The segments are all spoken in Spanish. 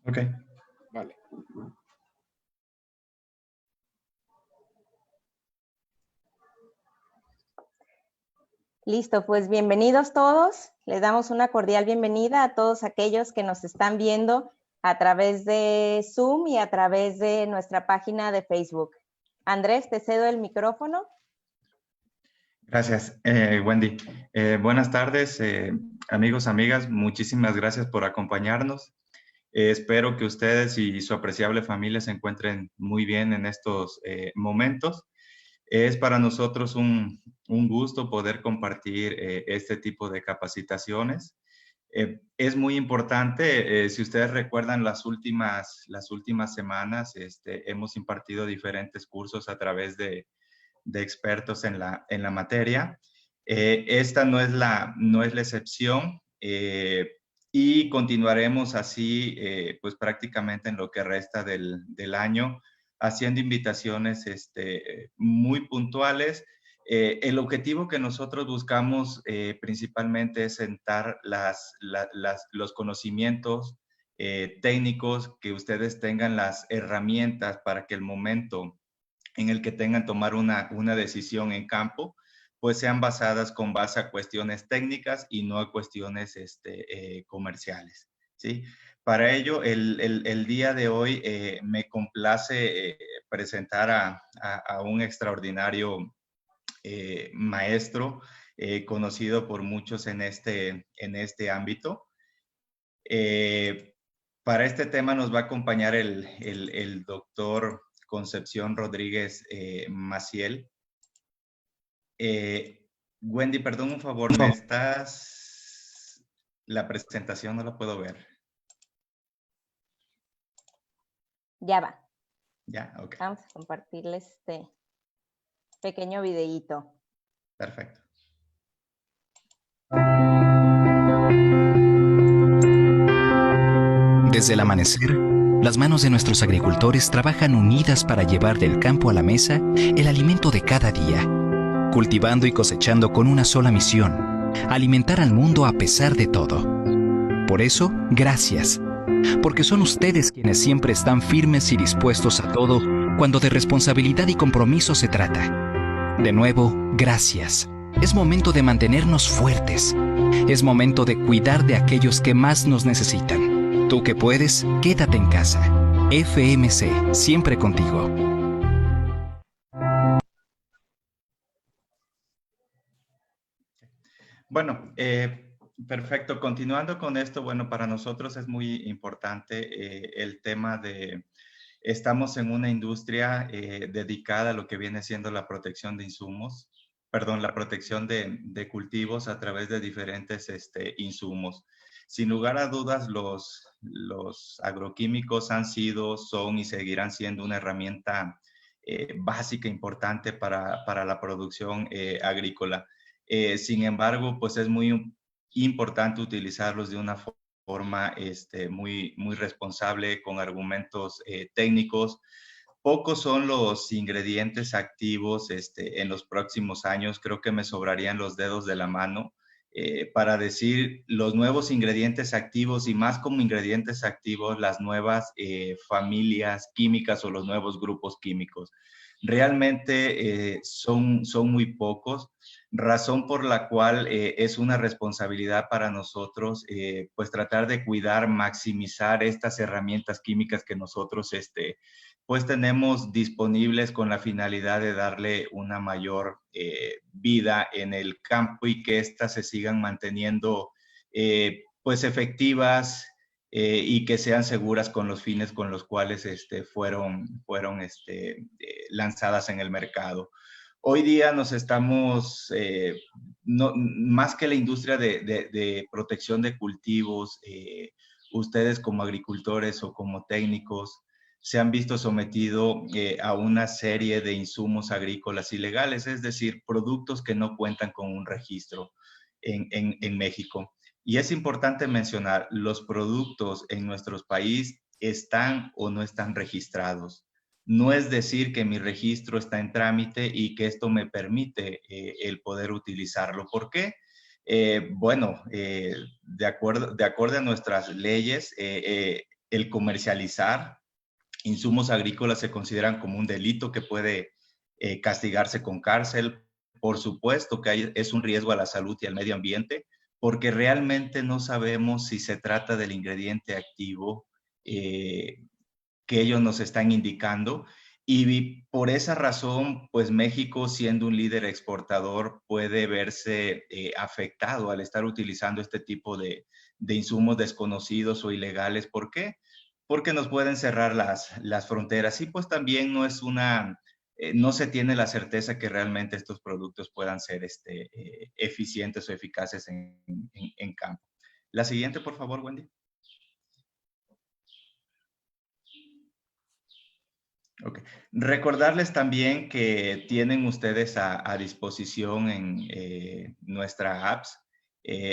Ok. Vale. Listo, pues bienvenidos todos. Les damos una cordial bienvenida a todos aquellos que nos están viendo a través de Zoom y a través de nuestra página de Facebook. Andrés, te cedo el micrófono. Gracias, Wendy. Buenas tardes, amigos, amigas. Muchísimas gracias por acompañarnos. Espero que ustedes y su apreciable familia se encuentren muy bien en estos momentos. Es para nosotros un gusto poder compartir este tipo de capacitaciones. Es muy importante, si ustedes recuerdan las últimas semanas, hemos impartido diferentes cursos a través de expertos en la materia. Esta no es la excepción y continuaremos así pues prácticamente en lo que resta del año, haciendo invitaciones muy puntuales. El objetivo que nosotros buscamos principalmente es sentar los conocimientos técnicos, que ustedes tengan las herramientas para que el momento en el que tengan tomar una decisión en campo, pues sean basadas con base a cuestiones técnicas y no a cuestiones comerciales, ¿sí? Para ello, el día de hoy me complace presentar a un extraordinario maestro conocido por muchos en este ámbito. Para este tema nos va a acompañar el doctor Concepción Rodríguez Maciel. Wendy, perdón, un favor, ¿me estás...? La presentación no la puedo ver. Ya va. Ya, ok. Vamos a compartirles este pequeño videíto. Perfecto. Desde el amanecer, las manos de nuestros agricultores trabajan unidas para llevar del campo a la mesa el alimento de cada día, cultivando y cosechando con una sola misión: alimentar al mundo a pesar de todo. Por eso, gracias, porque son ustedes quienes siempre están firmes y dispuestos a todo cuando de responsabilidad y compromiso se trata. De nuevo, gracias. Es momento de mantenernos fuertes. Es momento de cuidar de aquellos que más nos necesitan. Tú que puedes, quédate en casa. FMC, siempre contigo. Bueno, perfecto. Continuando con esto, bueno, para nosotros es muy importante el tema de... Estamos en una industria dedicada a lo que viene siendo la protección de insumos, perdón, la protección de cultivos a través de diferentes insumos. Sin lugar a dudas, los agroquímicos han sido, son y seguirán siendo una herramienta básica, importante para la producción agrícola. Sin embargo, pues es muy importante utilizarlos de una forma muy responsable, con argumentos técnicos. Pocos son los ingredientes activos en los próximos años. Creo que me sobrarían los dedos de la mano para decir los nuevos ingredientes activos, y más como ingredientes activos, las nuevas familias químicas o los nuevos grupos químicos. Realmente son muy pocos, razón por la cual es una responsabilidad para nosotros pues tratar de cuidar, maximizar estas herramientas químicas que nosotros pues tenemos disponibles, con la finalidad de darle una mayor vida en el campo y que éstas se sigan manteniendo pues efectivas y que sean seguras con los fines con los cuales fueron lanzadas en el mercado. Hoy día nos estamos, más que la industria de protección de cultivos, ustedes como agricultores o como técnicos se han visto sometidos a una serie de insumos agrícolas ilegales, es decir, productos que no cuentan con un registro en México. Y es importante mencionar, los productos en nuestro país están o no están registrados. No es decir que mi registro está en trámite y que esto me permite el poder utilizarlo. ¿Por qué? Bueno, de acuerdo a nuestras leyes, el comercializar insumos agrícolas se consideran como un delito que puede castigarse con cárcel. Por supuesto que es un riesgo a la salud y al medio ambiente, porque realmente no sabemos si se trata del ingrediente activo que ellos nos están indicando. Y por esa razón, pues México, siendo un líder exportador, puede verse afectado al estar utilizando este tipo de insumos desconocidos o ilegales. ¿Por qué? Porque nos pueden cerrar las fronteras. Y pues también no se tiene la certeza que realmente estos productos puedan ser eficientes o eficaces en campo. La siguiente, por favor, Wendy. Okay. Recordarles también que tienen ustedes a disposición en nuestra apps.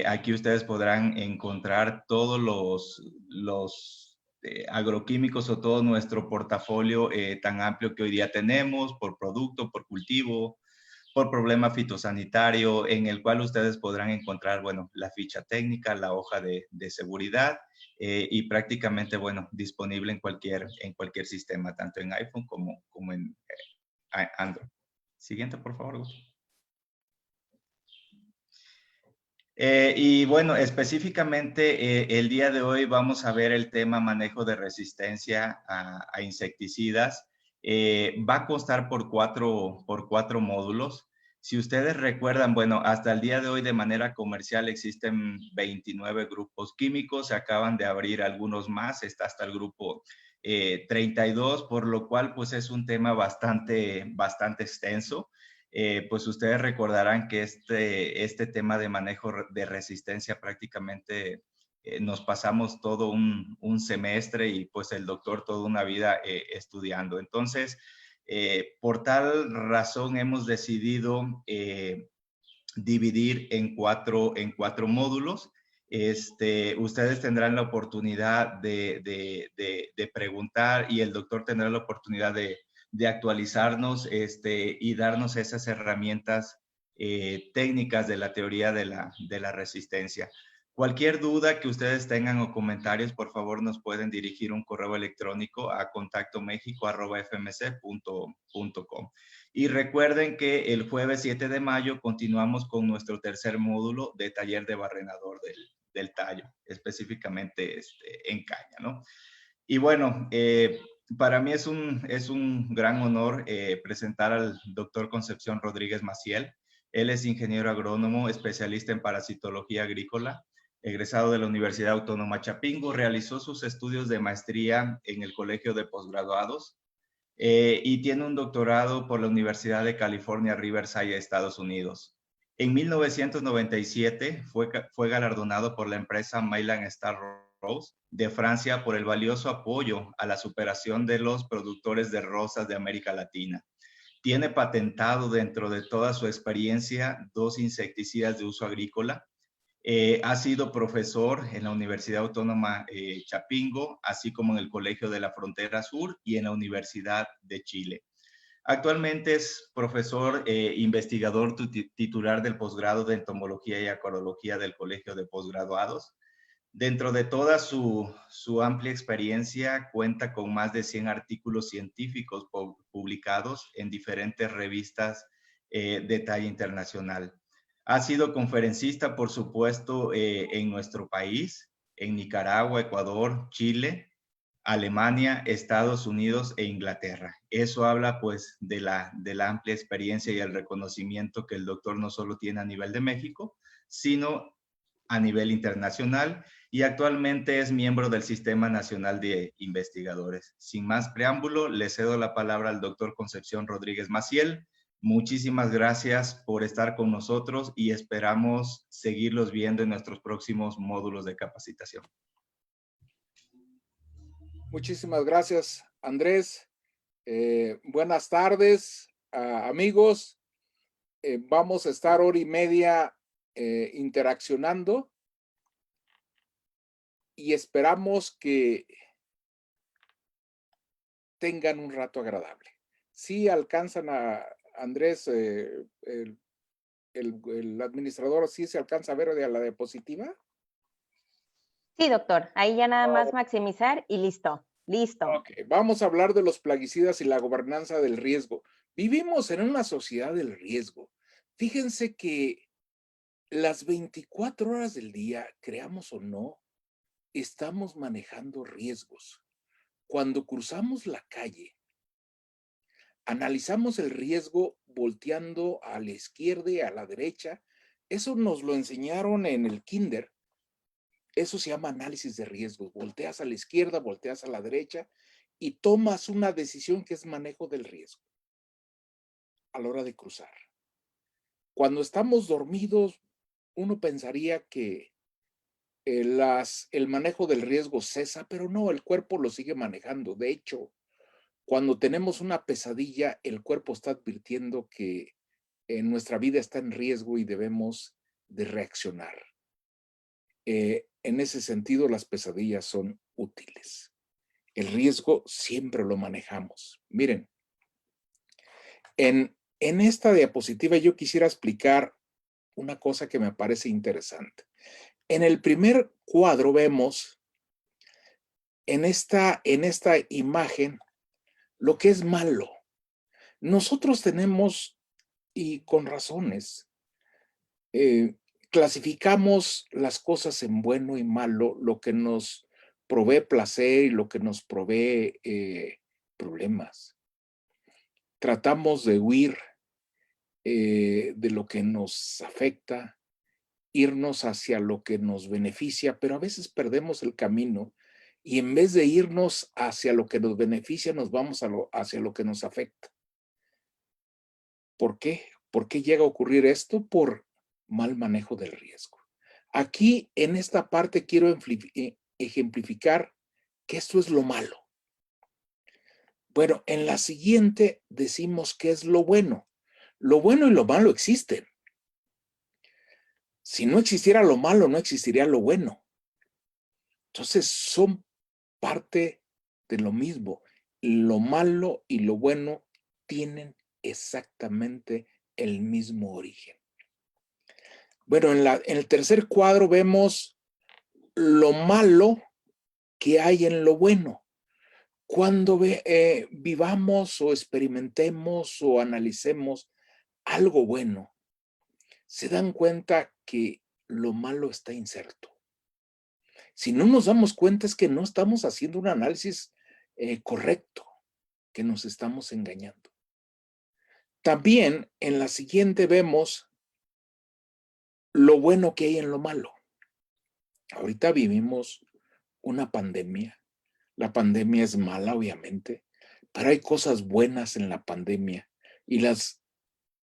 Aquí ustedes podrán encontrar todos los agroquímicos o todo nuestro portafolio tan amplio que hoy día tenemos por producto, por cultivo, por problema fitosanitario, en el cual ustedes podrán encontrar, bueno, la ficha técnica, la hoja de seguridad y prácticamente, bueno, disponible en cualquier sistema, tanto en iPhone como en Android. Siguiente, por favor. Y bueno, específicamente el día de hoy vamos a ver el tema manejo de resistencia a insecticidas. Va a constar por cuatro módulos. Si ustedes recuerdan, bueno, hasta el día de hoy de manera comercial existen 29 grupos químicos, se acaban de abrir algunos más, está hasta el grupo 32, por lo cual pues es un tema bastante extenso. Pues ustedes recordarán que este tema de manejo de resistencia prácticamente nos pasamos todo un semestre y pues el doctor toda una vida estudiando. Entonces, por tal razón hemos decidido dividir en cuatro módulos. Ustedes tendrán la oportunidad de preguntar y el doctor tendrá la oportunidad de actualizarnos y darnos esas herramientas técnicas de la teoría de la resistencia. Cualquier duda que ustedes tengan o comentarios, por favor nos pueden dirigir un correo electrónico a contactomexico@fmc.com. Y recuerden que el jueves 7 de mayo continuamos con nuestro tercer módulo de taller de barrenador del tallo, específicamente en caña, ¿no? Y bueno, para mí es un gran honor presentar al doctor Concepción Rodríguez Maciel. Él es ingeniero agrónomo, especialista en parasitología agrícola, egresado de la Universidad Autónoma Chapingo, realizó sus estudios de maestría en el Colegio de Posgraduados y tiene un doctorado por la Universidad de California, Riverside, Estados Unidos. En 1997 fue galardonado por la empresa Mylan Star Rose de Francia por el valioso apoyo a la superación de los productores de rosas de América Latina. Tiene patentado dentro de toda su experiencia 2 insecticidas de uso agrícola. Ha sido profesor en la Universidad Autónoma Chapingo, así como en el Colegio de la Frontera Sur y en la Universidad de Chile. Actualmente es profesor investigador titular del posgrado de entomología y acuariología del Colegio de Posgraduados. Dentro de toda su amplia experiencia, cuenta con más de 100 artículos científicos publicados en diferentes revistas de talla internacional. Ha sido conferencista, por supuesto, en nuestro país, en Nicaragua, Ecuador, Chile, Alemania, Estados Unidos e Inglaterra. Eso habla pues de la amplia experiencia y el reconocimiento que el doctor no solo tiene a nivel de México, sino a nivel internacional y actualmente es miembro del Sistema Nacional de Investigadores. Sin más preámbulo, le cedo la palabra al doctor Concepción Rodríguez Maciel. Muchísimas gracias por estar con nosotros y esperamos seguirlos viendo en nuestros próximos módulos de capacitación. Muchísimas gracias, Andrés. Buenas tardes, amigos. Vamos a estar hora y media interaccionando y esperamos que tengan un rato agradable. Si alcanzan a Andrés, el administrador, ¿sí se alcanza a ver de la diapositiva? Sí, doctor. Ahí ya nada más maximizar y listo. Listo. Ok, vamos a hablar de los plaguicidas y la gobernanza del riesgo. Vivimos en una sociedad del riesgo. Fíjense que las 24 horas del día, creamos o no, estamos manejando riesgos. Cuando cruzamos la calle, analizamos el riesgo volteando a la izquierda y a la derecha. Eso nos lo enseñaron en el kinder. Eso se llama análisis de riesgos. Volteas a la izquierda, volteas a la derecha y tomas una decisión que es manejo del riesgo a la hora de cruzar. Cuando estamos dormidos, uno pensaría que el manejo del riesgo cesa, pero no, el cuerpo lo sigue manejando. De hecho, cuando tenemos una pesadilla, el cuerpo está advirtiendo que nuestra vida está en riesgo y debemos de reaccionar. En ese sentido, las pesadillas son útiles. El riesgo siempre lo manejamos. Miren, en esta diapositiva yo quisiera explicar una cosa que me parece interesante. En el primer cuadro vemos en esta imagen lo que es malo. Nosotros tenemos, y con razones, clasificamos las cosas en bueno y malo, lo que nos provee placer y lo que nos provee problemas. Tratamos de huir de lo que nos afecta, irnos hacia lo que nos beneficia, pero a veces perdemos el camino y en vez de irnos hacia lo que nos beneficia, nos vamos hacia lo que nos afecta. ¿Por qué? ¿Por qué llega a ocurrir esto? Por mal manejo del riesgo. Aquí en esta parte quiero ejemplificar que esto es lo malo. Bueno, en la siguiente decimos qué es lo bueno. Lo bueno y lo malo existen. Si no existiera lo malo, no existiría lo bueno. Entonces son parte de lo mismo. Lo malo y lo bueno tienen exactamente el mismo origen. Bueno, en el tercer cuadro vemos lo malo que hay en lo bueno. Cuando vivamos o experimentemos o analicemos algo bueno, se dan cuenta que lo malo está inserto. Si no nos damos cuenta es que no estamos haciendo un análisis correcto, que nos estamos engañando. También en la siguiente vemos lo bueno que hay en lo malo. Ahorita vivimos una pandemia. La pandemia es mala, obviamente, pero hay cosas buenas en la pandemia y las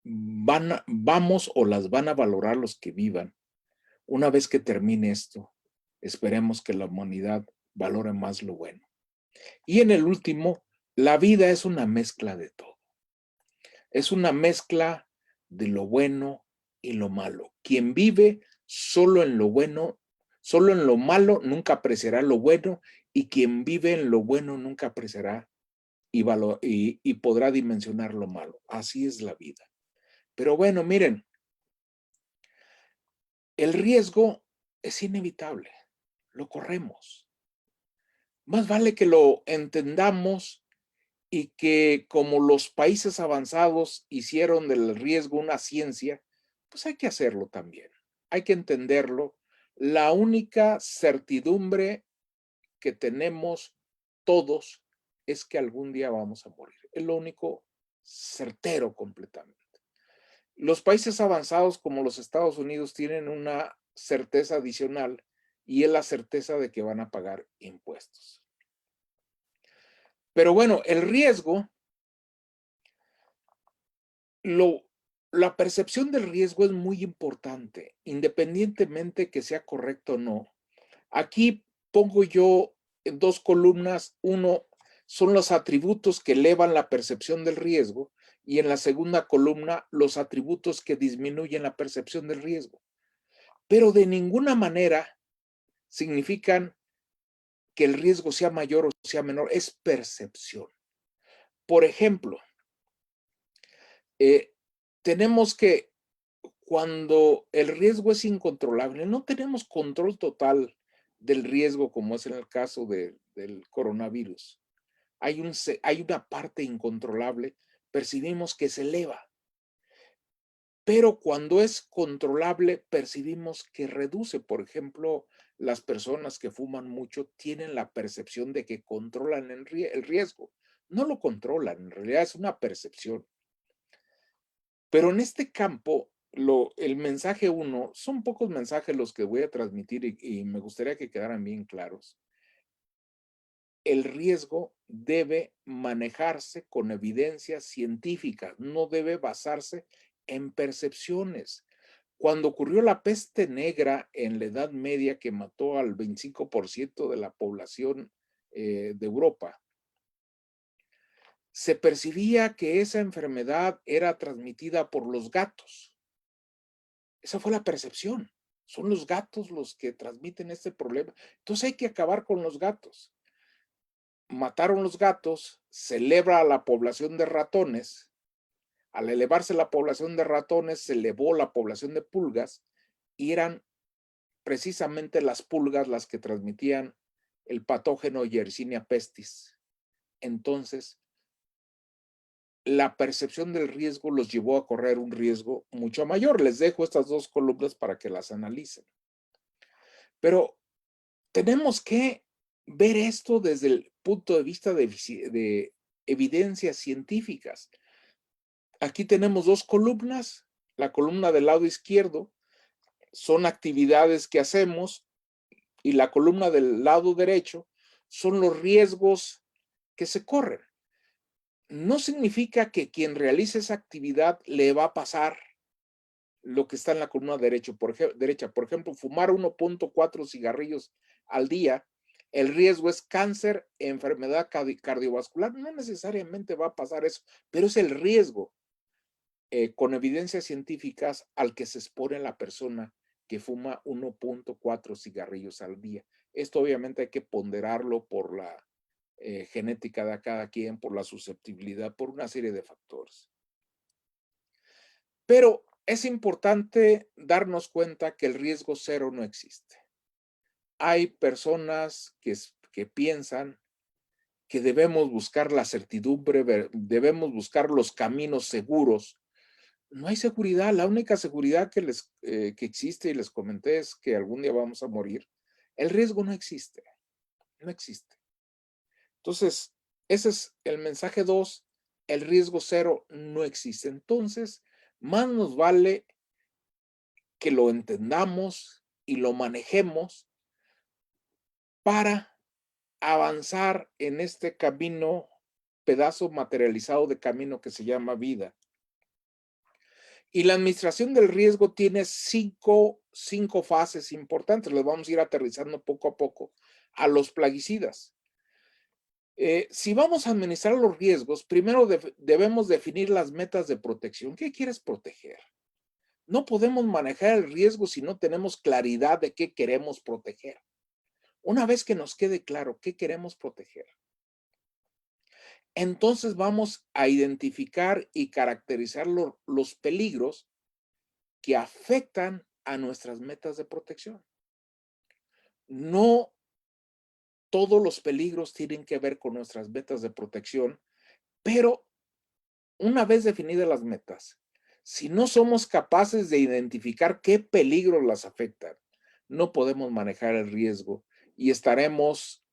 vamos o las van a valorar los que vivan. Una vez que termine esto, esperemos que la humanidad valore más lo bueno. Y en el último, la vida es una mezcla de todo. Es una mezcla de lo bueno y lo malo. Quien vive solo en lo bueno, solo en lo malo, nunca apreciará lo bueno, y quien vive en lo bueno nunca apreciará y podrá dimensionar lo malo. Así es la vida. Pero bueno, miren, el riesgo es inevitable, lo corremos. Más vale que lo entendamos y que como los países avanzados hicieron del riesgo una ciencia, pues hay que hacerlo también. Hay que entenderlo. La única certidumbre que tenemos todos es que algún día vamos a morir. Es lo único certero completamente. Los países avanzados como los Estados Unidos tienen una certeza adicional y es la certeza de que van a pagar impuestos. Pero bueno, el riesgo, la percepción del riesgo es muy importante, independientemente que sea correcto o no. Aquí pongo yo en dos columnas, uno son los atributos que elevan la percepción del riesgo y en la segunda columna los atributos que disminuyen la percepción del riesgo. Pero de ninguna manera significan que el riesgo sea mayor o sea menor, es percepción. Por ejemplo, tenemos que cuando el riesgo es incontrolable, no tenemos control total del riesgo, como es en el caso del coronavirus. Hay una parte incontrolable, percibimos que se eleva, pero cuando es controlable, percibimos que reduce. Por ejemplo, las personas que fuman mucho tienen la percepción de que controlan el riesgo. No lo controlan, en realidad es una percepción. Pero en este campo, el mensaje 1, son pocos mensajes los que voy a transmitir y me gustaría que quedaran bien claros. El riesgo debe manejarse con evidencia científica, no debe basarse en percepciones. Cuando ocurrió la peste negra en la Edad Media, que mató al 25% de la población de Europa, se percibía que esa enfermedad era transmitida por los gatos. Esa fue la percepción. Son los gatos los que transmiten este problema. Entonces hay que acabar con los gatos. Mataron los gatos, se eleva la población de ratones. Al elevarse la población de ratones, se elevó la población de pulgas y eran precisamente las pulgas las que transmitían el patógeno Yersinia pestis. Entonces, la percepción del riesgo los llevó a correr un riesgo mucho mayor. Les dejo estas 2 columnas para que las analicen. Pero tenemos que ver esto desde el punto de vista de evidencias científicas. Aquí tenemos 2 columnas. La columna del lado izquierdo son actividades que hacemos y la columna del lado derecho son los riesgos que se corren. No significa que quien realice esa actividad le va a pasar lo que está en la columna derecha. Por ejemplo, fumar 1.4 cigarrillos al día, el riesgo es cáncer, enfermedad cardiovascular. No necesariamente va a pasar eso, pero es el riesgo con evidencias científicas al que se expone la persona que fuma 1.4 cigarrillos al día. Esto obviamente hay que ponderarlo por la genética de cada quien, por la susceptibilidad, por una serie de factores. Pero es importante darnos cuenta que el riesgo cero no existe. Hay personas que piensan que debemos buscar la certidumbre, debemos buscar los caminos seguros. No hay seguridad. La única seguridad que existe, y les comenté, es que algún día vamos a morir. El riesgo no existe. No existe. Entonces, ese es el mensaje 2. El riesgo cero no existe. Entonces, más nos vale que lo entendamos y lo manejemos para avanzar en este camino, pedazo materializado de camino que se llama vida. Y la administración del riesgo tiene cinco fases importantes. Las vamos a ir aterrizando poco a poco a los plaguicidas. Si vamos a administrar los riesgos, primero debemos definir las metas de protección. ¿Qué quieres proteger? No podemos manejar el riesgo si no tenemos claridad de qué queremos proteger. Una vez que nos quede claro qué queremos proteger, entonces vamos a identificar y caracterizar los peligros que afectan a nuestras metas de protección. No todos los peligros tienen que ver con nuestras metas de protección, pero una vez definidas las metas, si no somos capaces de identificar qué peligros las afectan, no podemos manejar el riesgo y estaremos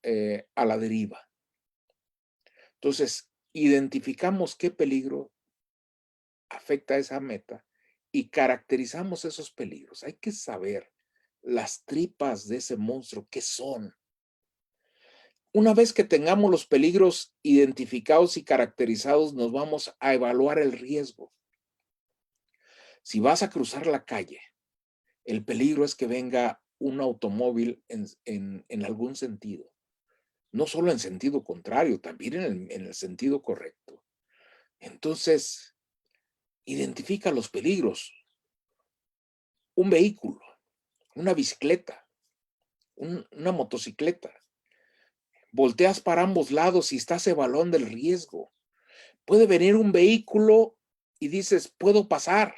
a la deriva. Entonces, identificamos qué peligro afecta a esa meta y caracterizamos esos peligros. Hay que saber las tripas de ese monstruo, qué son. Una vez que tengamos los peligros identificados y caracterizados, nos vamos a evaluar el riesgo. Si vas a cruzar la calle, el peligro es que venga un automóvil en algún sentido. No solo en sentido contrario, también en el sentido correcto. Entonces, identifica los peligros. Un vehículo, una bicicleta, una motocicleta. Volteas para ambos lados y estás evaluando el riesgo. Puede venir un vehículo y dices, ¿puedo pasar?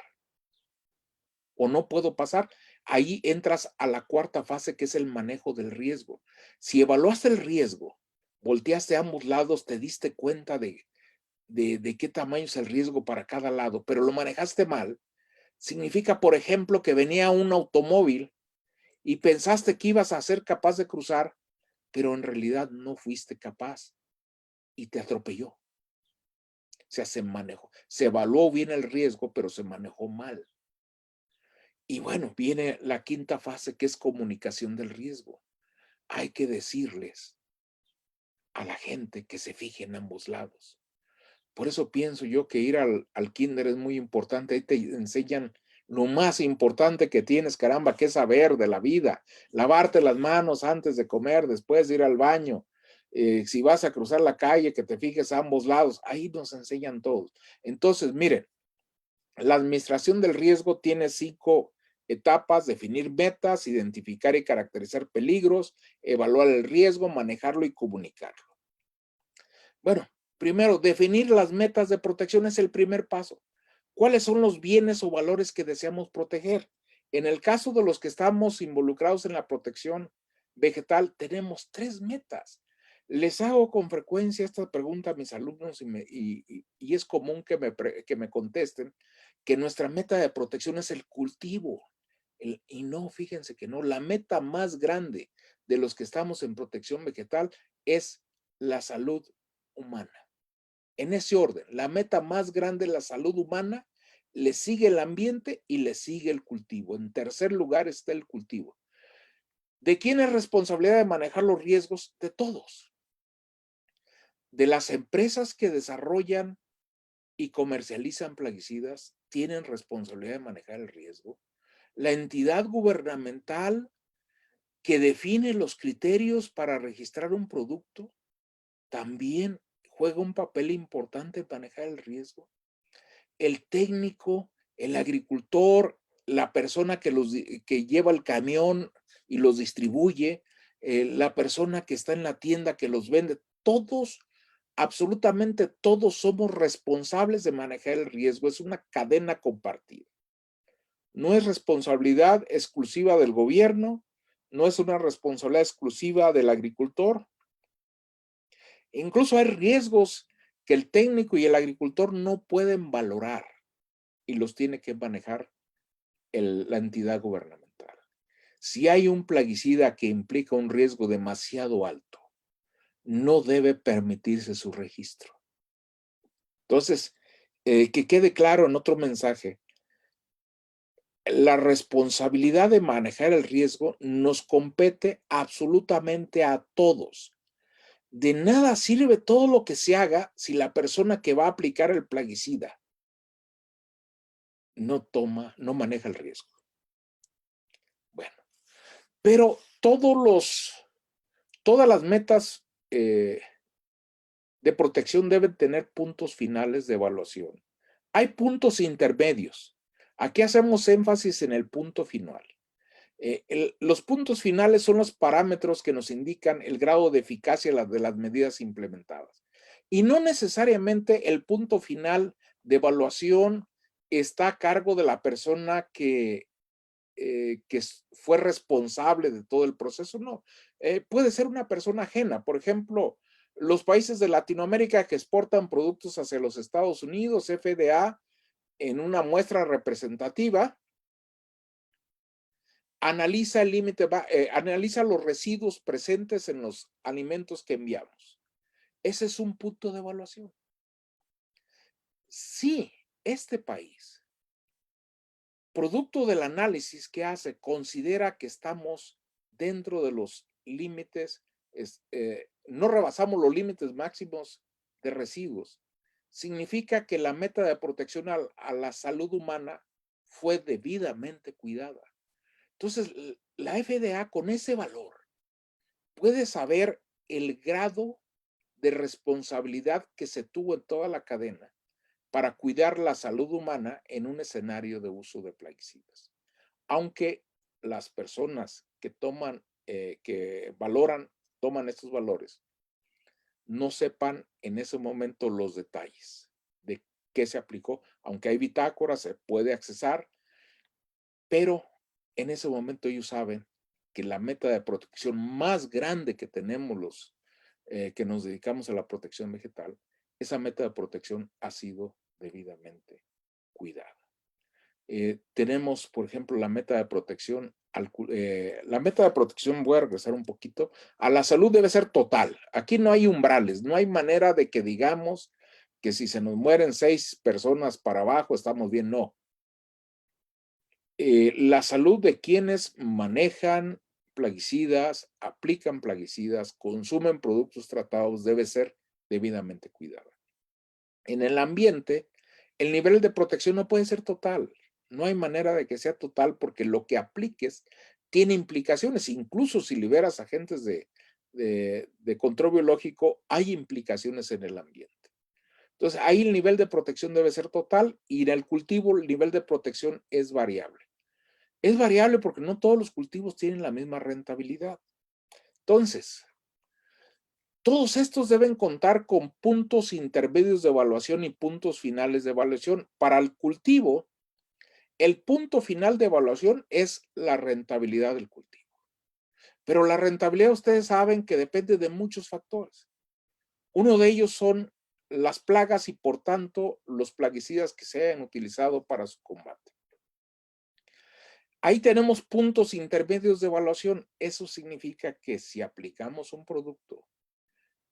O no puedo pasar. Ahí entras a la cuarta fase, que es el manejo del riesgo. Si evaluaste el riesgo, volteaste a ambos lados, te diste cuenta de qué tamaño es el riesgo para cada lado, pero lo manejaste mal, significa, por ejemplo, que venía un automóvil y pensaste que ibas a ser capaz de cruzar, pero en realidad no fuiste capaz y te atropelló. O sea, se manejó, se evaluó bien el riesgo, pero se manejó mal. Y bueno, viene la quinta fase, que es comunicación del riesgo. Hay que decirles a la gente que se fije en ambos lados. Por eso pienso yo que ir al kinder es muy importante. Ahí te enseñan lo más importante que tienes, caramba, que es saber de la vida. Lavarte las manos antes de comer, después de ir al baño. Si vas a cruzar la calle, que te fijes a ambos lados. Ahí nos enseñan todos. Entonces, miren, la administración del riesgo tiene 5 etapas: definir metas, identificar y caracterizar peligros, evaluar el riesgo, manejarlo y comunicarlo. Bueno, primero, definir las metas de protección es el primer paso. ¿Cuáles son los bienes o valores que deseamos proteger? En el caso de los que estamos involucrados en la protección vegetal, tenemos 3 metas. Les hago con frecuencia esta pregunta a mis alumnos y es común que me contesten que nuestra meta de protección es el cultivo. Y no, fíjense que no, la meta más grande de los que estamos en protección vegetal es la salud humana. En ese orden, la meta más grande es la salud humana, le sigue el ambiente y le sigue el cultivo. En tercer lugar está el cultivo. ¿De quién es responsabilidad de manejar los riesgos? De todos. De las empresas que desarrollan y comercializan plaguicidas, tienen responsabilidad de manejar el riesgo. La entidad gubernamental que define los criterios para registrar un producto también juega un papel importante en manejar el riesgo. El técnico, el agricultor, la persona que lleva el camión y los distribuye, la persona que está en la tienda que los vende, todos, absolutamente todos somos responsables de manejar el riesgo. Es una cadena compartida. No es responsabilidad exclusiva del gobierno, no es una responsabilidad exclusiva del agricultor. Incluso hay riesgos que el técnico y el agricultor no pueden valorar y los tiene que manejar la entidad gubernamental. Si hay un plaguicida que implica un riesgo demasiado alto, no debe permitirse su registro. Entonces, que quede claro en otro mensaje, la responsabilidad de manejar el riesgo nos compete absolutamente a todos. De nada sirve todo lo que se haga si la persona que va a aplicar el plaguicida no maneja el riesgo. Bueno, pero todas las metas de protección deben tener puntos finales de evaluación. Hay puntos intermedios. Aquí hacemos énfasis en el punto final. Los puntos finales son los parámetros que nos indican el grado de eficacia de las medidas implementadas. Y no necesariamente el punto final de evaluación está a cargo de la persona que fue responsable de todo el proceso, no. Puede ser una persona ajena. Por ejemplo, los países de Latinoamérica que exportan productos hacia los Estados Unidos, FDA, en una muestra representativa, analiza analiza los residuos presentes en los alimentos que enviamos. Ese es un punto de evaluación. Si este país, producto del análisis que hace, considera que estamos dentro de los límites, no rebasamos los límites máximos de residuos, significa que la meta de protección a la salud humana fue debidamente cuidada. Entonces, la FDA con ese valor puede saber el grado de responsabilidad que se tuvo en toda la cadena para cuidar la salud humana en un escenario de uso de plaguicidas. Aunque las personas que toman estos valores, no sepan en ese momento los detalles de qué se aplicó, aunque hay bitácoras, se puede accesar, pero en ese momento ellos saben que la meta de protección más grande que tenemos los que nos dedicamos a la protección vegetal, esa meta de protección ha sido debidamente cuidada. Tenemos, por ejemplo, la meta de protección, voy a regresar un poquito, a la salud debe ser total. Aquí no hay umbrales, no hay manera de que digamos que si se nos mueren 6 personas para abajo estamos bien, no. La salud de quienes manejan plaguicidas, aplican plaguicidas, consumen productos tratados debe ser debidamente cuidada. En el ambiente, el nivel de protección no puede ser total. No hay manera de que sea total porque lo que apliques tiene implicaciones. Incluso si liberas agentes de control biológico, hay implicaciones en el ambiente. Entonces, ahí el nivel de protección debe ser total y en el cultivo el nivel de protección es variable. Es variable porque no todos los cultivos tienen la misma rentabilidad. Entonces, todos estos deben contar con puntos intermedios de evaluación y puntos finales de evaluación. Para el cultivo, el punto final de evaluación es la rentabilidad del cultivo. Pero la rentabilidad ustedes saben que depende de muchos factores. Uno de ellos son las plagas y por tanto los plaguicidas que se hayan utilizado para su combate. Ahí tenemos puntos intermedios de evaluación. Eso significa que si aplicamos un producto,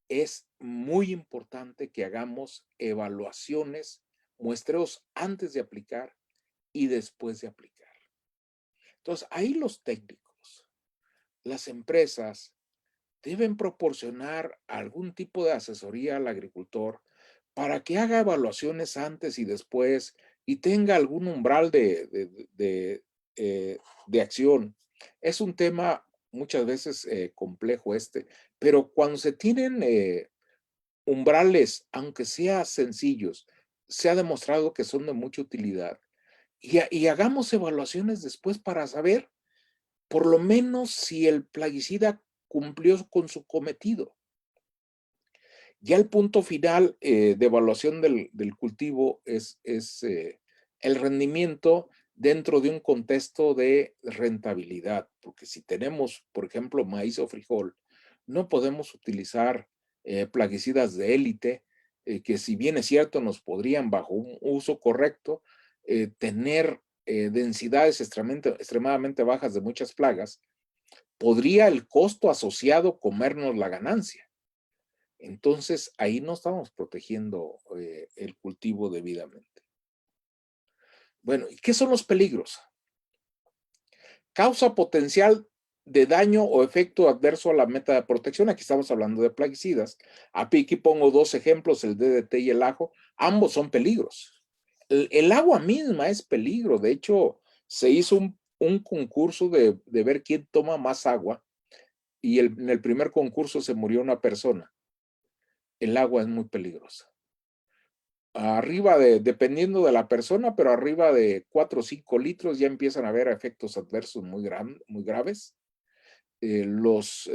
es muy importante que hagamos evaluaciones, muestreos antes de aplicar y después de aplicar. Entonces, ahí los técnicos, las empresas, deben proporcionar algún tipo de asesoría al agricultor para que haga evaluaciones antes y después y tenga algún umbral de acción. Es un tema muchas veces complejo pero cuando se tienen umbrales, aunque sean sencillos, se ha demostrado que son de mucha utilidad. Y hagamos evaluaciones después para saber por lo menos si el plaguicida cumplió con su cometido. Ya el punto final de evaluación del cultivo es el rendimiento dentro de un contexto de rentabilidad, porque si tenemos, por ejemplo, maíz o frijol, no podemos utilizar plaguicidas de élite, que si bien es cierto nos podrían, bajo un uso correcto, tener densidades extremadamente bajas de muchas plagas, podría el costo asociado comernos la ganancia. Entonces, ahí no estamos protegiendo el cultivo debidamente. Bueno, ¿y qué son los peligros? Causa potencial de daño o efecto adverso a la meta de protección. Aquí estamos hablando de plaguicidas. Aquí pongo 2 ejemplos, el DDT y el ajo. Ambos son peligros. El agua misma es peligro. De hecho, se hizo un concurso de ver quién toma más agua y en el primer concurso se murió una persona. El agua es muy peligrosa. Dependiendo de la persona, pero arriba de 4 o 5 litros ya empiezan a haber efectos adversos muy graves. Los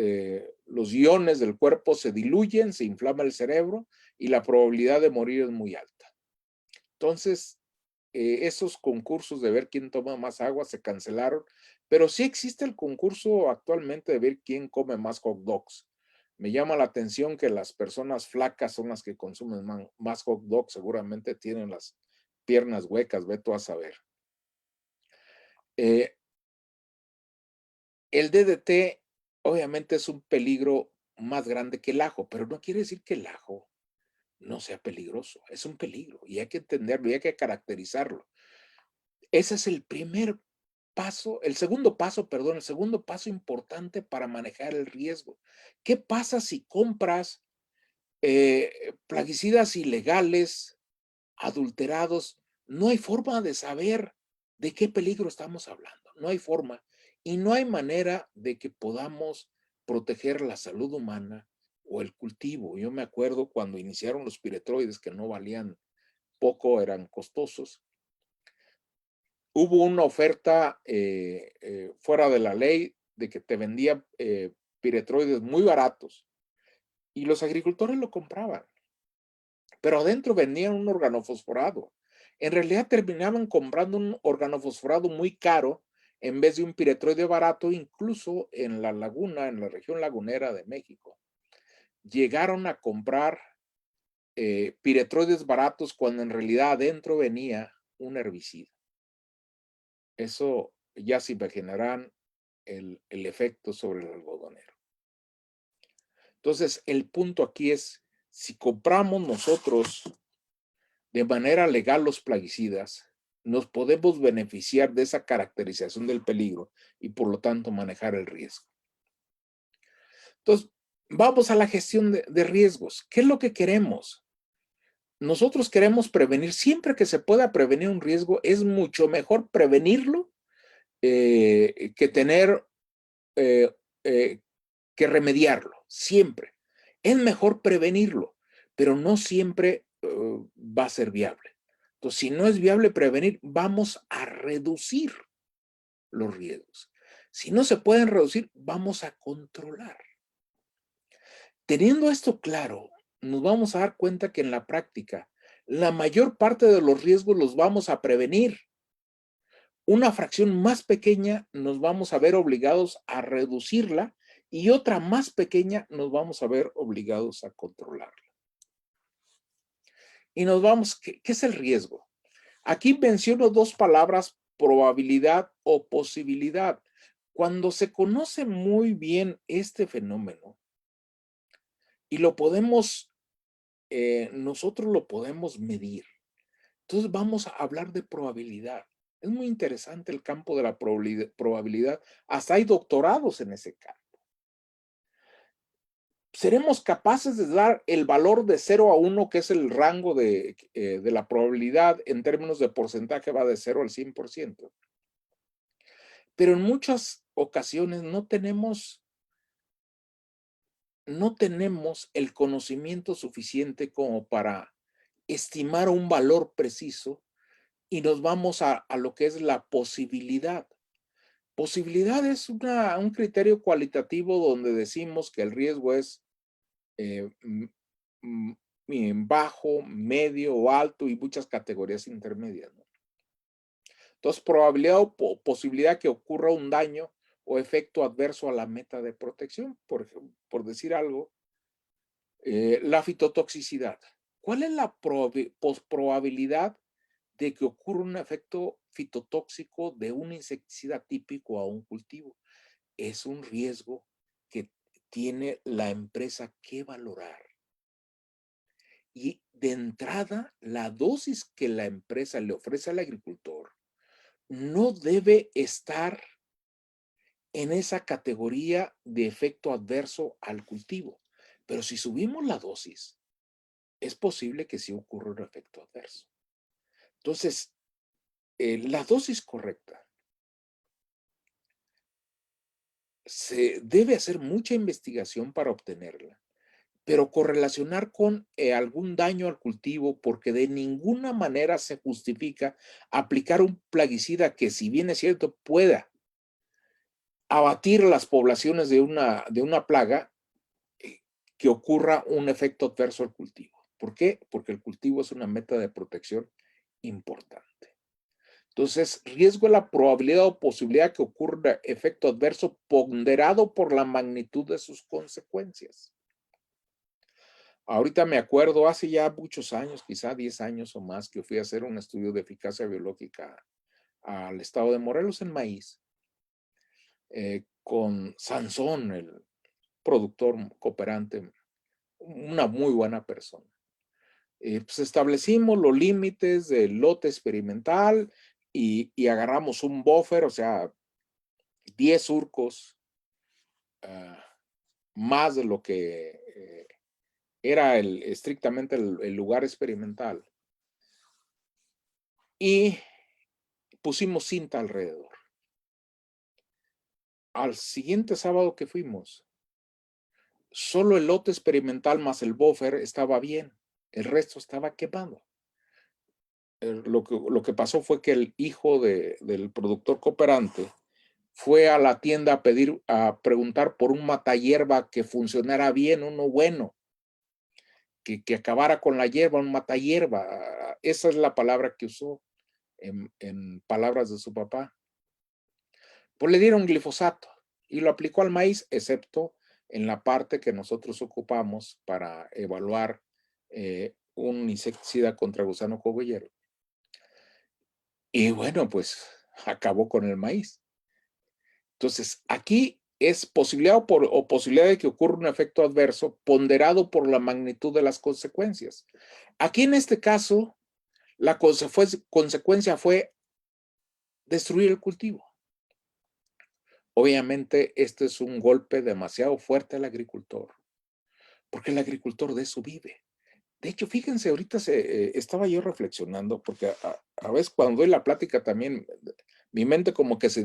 iones del cuerpo se diluyen, se inflama el cerebro y la probabilidad de morir es muy alta. Entonces, esos concursos de ver quién toma más agua se cancelaron, pero sí existe el concurso actualmente de ver quién come más hot dogs. Me llama la atención que las personas flacas son las que consumen más hot dogs, seguramente tienen las piernas huecas, ve tú a saber. El DDT obviamente es un peligro más grande que el ajo, pero no quiere decir que el ajo no sea peligroso, es un peligro y hay que entenderlo y hay que caracterizarlo. Ese es el primer paso, el segundo paso importante para manejar el riesgo. ¿Qué pasa si compras plaguicidas ilegales, adulterados? No hay forma de saber de qué peligro estamos hablando, no hay forma y no hay manera de que podamos proteger la salud humana o el cultivo. Yo me acuerdo cuando iniciaron los piretroides que no valían poco, eran costosos. Hubo una oferta fuera de la ley de que te vendía piretroides muy baratos y los agricultores lo compraban, pero adentro vendían un organofosforado. En realidad terminaban comprando un organofosforado muy caro en vez de un piretroide barato, incluso en la laguna, en la región lagunera de México, llegaron a comprar piretroides baratos cuando en realidad adentro venía un herbicida. Eso ya se imaginarán el efecto sobre el algodonero. Entonces, el punto aquí es, si compramos nosotros de manera legal los plaguicidas, nos podemos beneficiar de esa caracterización del peligro y por lo tanto manejar el riesgo. Entonces, vamos a la gestión de riesgos. ¿Qué es lo que queremos? Nosotros queremos prevenir. Siempre que se pueda prevenir un riesgo, es mucho mejor prevenirlo que tener que remediarlo. Siempre. Es mejor prevenirlo, pero no siempre va a ser viable. Entonces, si no es viable prevenir, vamos a reducir los riesgos. Si no se pueden reducir, vamos a controlar. Teniendo esto claro, nos vamos a dar cuenta que en la práctica, la mayor parte de los riesgos los vamos a prevenir. Una fracción más pequeña nos vamos a ver obligados a reducirla y otra más pequeña nos vamos a ver obligados a controlarla. Y nos vamos, ¿qué es el riesgo? Aquí menciono dos palabras, probabilidad o posibilidad. Cuando se conoce muy bien este fenómeno y lo podemos, nosotros lo podemos medir, entonces vamos a hablar de probabilidad. Es muy interesante el campo de la probabilidad. Hasta hay doctorados en ese campo. ¿Seremos capaces de dar el valor de 0 a 1, que es el rango de la probabilidad en términos de porcentaje, va de 0 al 100%? Pero en muchas ocasiones no tenemos el conocimiento suficiente como para estimar un valor preciso y nos vamos a lo que es la posibilidad. Posibilidad es un criterio cualitativo donde decimos que el riesgo es bajo, medio o alto y muchas categorías intermedias, ¿no? Entonces, probabilidad o posibilidad que ocurra un daño o efecto adverso a la meta de protección, por decir algo, la fitotoxicidad. ¿Cuál es la probabilidad de que ocurra un efecto fitotóxico de un insecticida típico a un cultivo? Es un riesgo que tiene la empresa que valorar. Y de entrada, la dosis que la empresa le ofrece al agricultor no debe estar en esa categoría de efecto adverso al cultivo. Pero si subimos la dosis, es posible que sí ocurra un efecto adverso. Entonces, la dosis correcta. Se debe hacer mucha investigación para obtenerla, pero correlacionar con algún daño al cultivo, porque de ninguna manera se justifica aplicar un plaguicida que, si bien es cierto, pueda abatir las poblaciones de una plaga, que ocurra un efecto adverso al cultivo. ¿Por qué? Porque el cultivo es una meta de protección importante. Entonces, riesgo de la probabilidad o posibilidad que ocurra efecto adverso ponderado por la magnitud de sus consecuencias. Ahorita me acuerdo, hace ya muchos años, quizá 10 años o más, que fui a hacer un estudio de eficacia biológica al estado de Morelos en maíz, con Sansón, el productor cooperante, una muy buena persona. Pues establecimos los límites del lote experimental y agarramos un buffer, o sea, 10 surcos, más de lo que era estrictamente el lugar experimental. Y pusimos cinta alrededor. Al siguiente sábado que fuimos, solo el lote experimental más el buffer estaba bien. El resto estaba quemado. Lo que pasó fue que el hijo del productor cooperante fue a la tienda a preguntar por un matahierba que funcionara bien, uno bueno, que acabara con la hierba, un matahierba. Esa es la palabra que usó en palabras de su papá. Pues le dieron glifosato y lo aplicó al maíz, excepto en la parte que nosotros ocupamos para evaluar un insecticida contra gusano cogollero. Y bueno, pues acabó con el maíz. Entonces, aquí es posibilidad o posibilidad de que ocurra un efecto adverso ponderado por la magnitud de las consecuencias. Aquí en este caso, la consecuencia fue destruir el cultivo. Obviamente, este es un golpe demasiado fuerte al agricultor, porque el agricultor de eso vive. De hecho, fíjense, ahorita estaba yo reflexionando, porque a veces cuando doy la plática también, mi mente como que se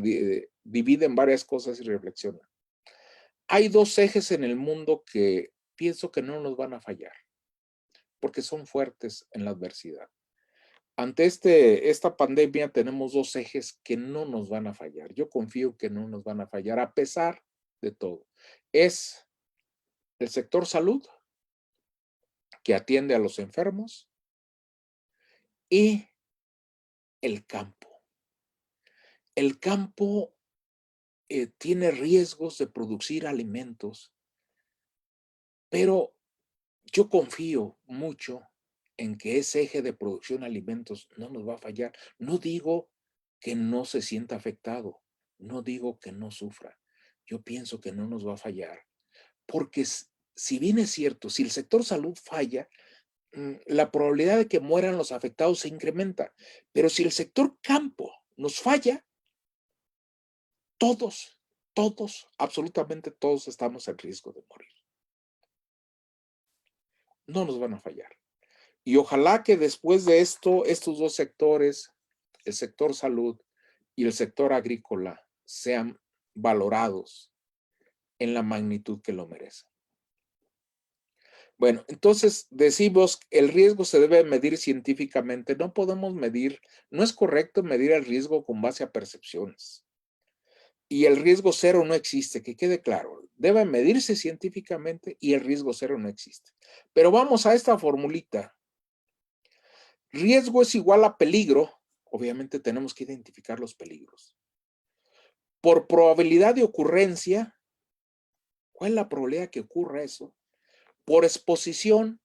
divide en varias cosas y reflexiona. Hay dos ejes en el mundo que pienso que no nos van a fallar, porque son fuertes en la adversidad. Ante esta pandemia tenemos dos ejes que no nos van a fallar. Yo confío que no nos van a fallar a pesar de todo. Es el sector salud, que atiende a los enfermos, y el campo. El campo tiene riesgos de producir alimentos, pero yo confío mucho en que ese eje de producción de alimentos no nos va a fallar. No digo que no se sienta afectado, no digo que no sufra. Yo pienso que no nos va a fallar, porque si bien es cierto, si el sector salud falla, la probabilidad de que mueran los afectados se incrementa. Pero si el sector campo nos falla, todos, absolutamente todos estamos en riesgo de morir. No nos van a fallar. Y ojalá que después de esto, estos dos sectores, el sector salud y el sector agrícola, sean valorados en la magnitud que lo merecen. Bueno, entonces decimos, el riesgo se debe medir científicamente. No podemos medir, no es correcto medir el riesgo con base a percepciones. Y el riesgo cero no existe, que quede claro. Debe medirse científicamente y el riesgo cero no existe. Pero vamos a esta formulita. Riesgo es igual a peligro. Obviamente tenemos que identificar los peligros. Por probabilidad de ocurrencia, ¿cuál es la probabilidad que ocurra eso? Por exposición,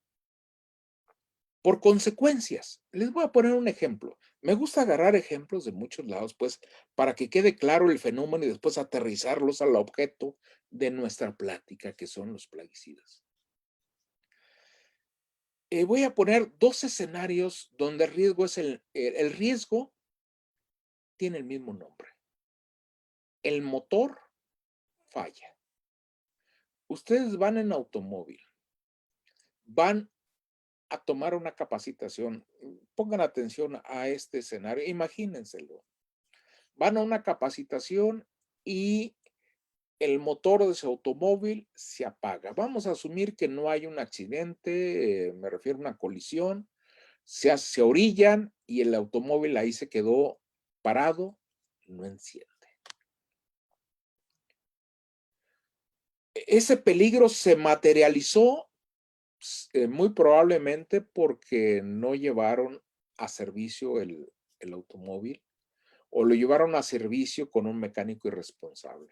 por consecuencias. Les voy a poner un ejemplo. Me gusta agarrar ejemplos de muchos lados, pues, para que quede claro el fenómeno y después aterrizarlos al objeto de nuestra plática, que son los plaguicidas. Voy a poner dos escenarios donde el riesgo es el riesgo tiene el mismo nombre. El motor falla. Ustedes van en automóvil, van a tomar una capacitación. Pongan atención a este escenario, imagínenselo. Van a una capacitación y el motor de su automóvil se apaga. Vamos a asumir que no hay un accidente, me refiero a una colisión, se orillan y el automóvil ahí se quedó parado, no enciende. Ese peligro se materializó muy probablemente porque no llevaron a servicio el automóvil o lo llevaron a servicio con un mecánico irresponsable.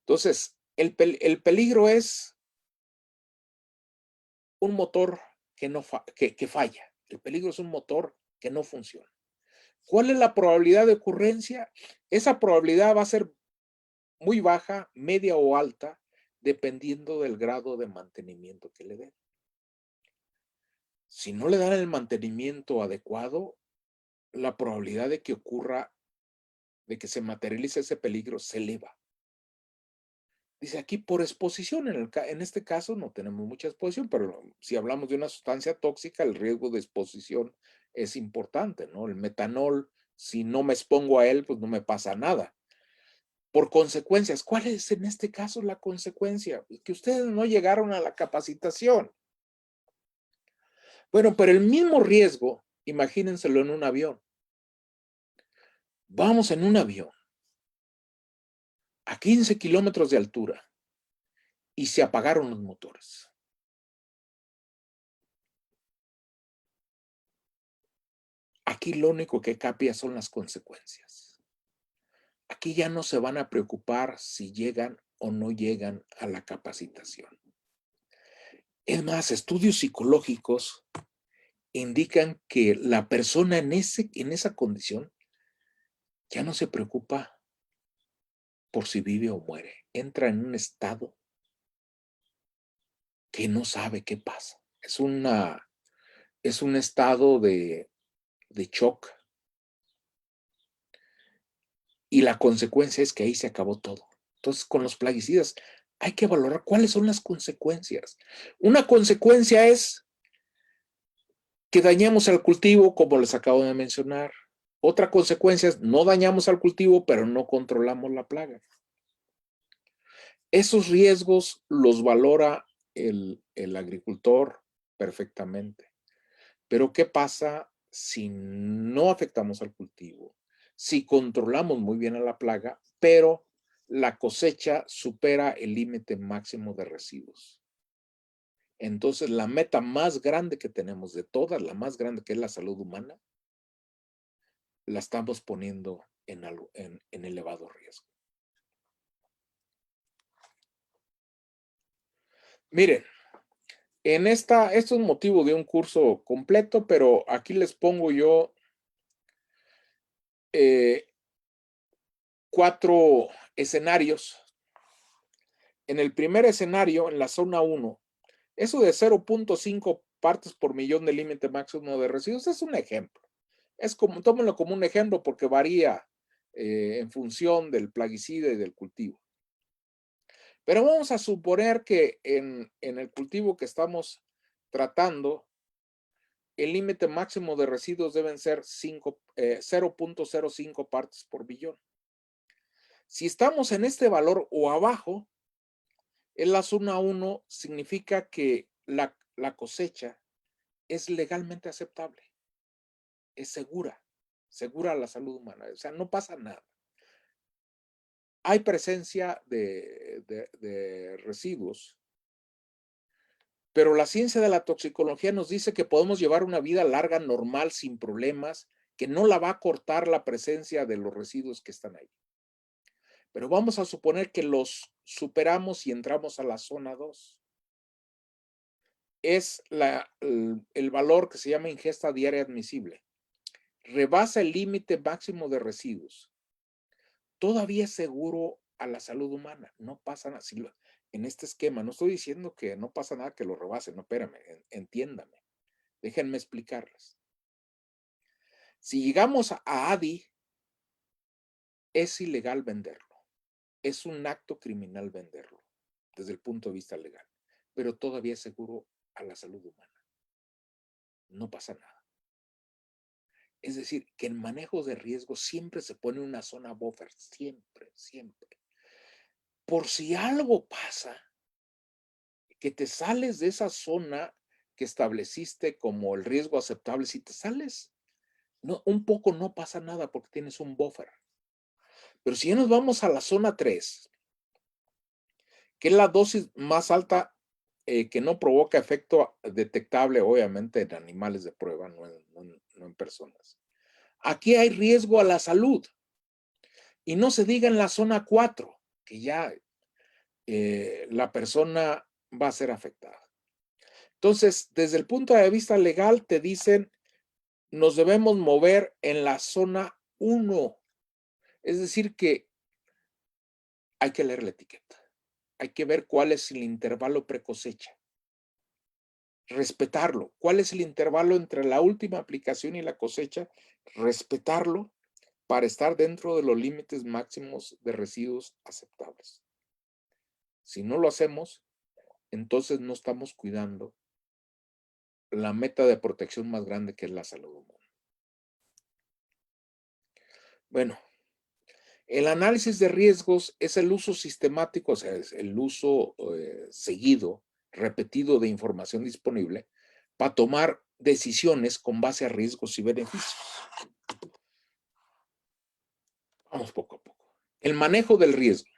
Entonces, el peligro es un motor que falla. El peligro es un motor que no funciona. ¿Cuál es la probabilidad de ocurrencia? Esa probabilidad va a ser muy baja, media o alta, dependiendo del grado de mantenimiento que le den. Si no le dan el mantenimiento adecuado, la probabilidad de que ocurra, de que se materialice ese peligro, se eleva. Dice aquí por exposición, en este caso no tenemos mucha exposición, pero si hablamos de una sustancia tóxica, el riesgo de exposición es importante, ¿no? El metanol, si no me expongo a él, pues no me pasa nada. Por consecuencias, ¿cuál es en este caso la consecuencia? Que ustedes no llegaron a la capacitación. Bueno, pero el mismo riesgo, imagínenselo en un avión. Vamos en un avión a 15 kilómetros de altura y se apagaron los motores. Aquí lo único que cambia son las consecuencias. Aquí ya no se van a preocupar si llegan o no llegan a la capacitación. Es más, estudios psicológicos indican que la persona en esa condición ya no se preocupa por si vive o muere. Entra en un estado que no sabe qué pasa. Es un estado de shock. Y la consecuencia es que ahí se acabó todo. Entonces, con los plaguicidas hay que valorar cuáles son las consecuencias. Una consecuencia es que dañamos al cultivo, como les acabo de mencionar. Otra consecuencia es no dañamos al cultivo, pero no controlamos la plaga. Esos riesgos los valora el agricultor perfectamente. Pero ¿qué pasa si no afectamos al cultivo? Si controlamos muy bien a la plaga, pero la cosecha supera el límite máximo de residuos. Entonces, la meta más grande que tenemos de todas, la más grande, que es la salud humana, la estamos poniendo en elevado riesgo. Miren, esto es motivo de un curso completo, pero aquí les pongo yo 4 escenarios. En el primer escenario, en la zona 1, eso de 0.5 partes por millón de límite máximo de residuos es un ejemplo. Tómenlo como un ejemplo porque varía en función del plaguicida y del cultivo. Pero vamos a suponer que en el cultivo que estamos tratando, el límite máximo de residuos deben ser 0.05 partes por billón. Si estamos en este valor o abajo, en la zona 1 significa que la cosecha es legalmente aceptable, es segura a la salud humana, o sea, no pasa nada. Hay presencia de residuos, pero la ciencia de la toxicología nos dice que podemos llevar una vida larga, normal, sin problemas, que no la va a cortar la presencia de los residuos que están ahí. Pero vamos a suponer que los superamos y entramos a la zona 2. Es el valor que se llama ingesta diaria admisible. Rebasa el límite máximo de residuos. Todavía es seguro a la salud humana. No pasa nada. En este esquema, no estoy diciendo que no pasa nada que lo rebase. No, espérame, entiéndame. Déjenme explicarles. Si llegamos a ADI, es ilegal venderlo. Es un acto criminal venderlo desde el punto de vista legal, pero todavía es seguro a la salud humana. No pasa nada. Es decir, que en manejo de riesgo siempre se pone una zona buffer, siempre, siempre. Por si algo pasa, que te sales de esa zona que estableciste como el riesgo aceptable, si te sales un poco no pasa nada porque tienes un buffer. Pero si ya nos vamos a la zona 3, que es la dosis más alta que no provoca efecto detectable, obviamente, en animales de prueba, no en personas. Aquí hay riesgo a la salud. Y no se diga en la zona 4, que ya la persona va a ser afectada. Entonces, desde el punto de vista legal, te dicen, nos debemos mover en la zona 1. Es decir, que hay que leer la etiqueta. Hay que ver cuál es el intervalo precosecha. Respetarlo. ¿Cuál es el intervalo entre la última aplicación y la cosecha? Respetarlo para estar dentro de los límites máximos de residuos aceptables. Si no lo hacemos, entonces no estamos cuidando la meta de protección más grande, que es la salud humana. Bueno, el análisis de riesgos es el uso sistemático, o sea, es el uso seguido, repetido de información disponible para tomar decisiones con base a riesgos y beneficios. Vamos poco a poco. El manejo del riesgo.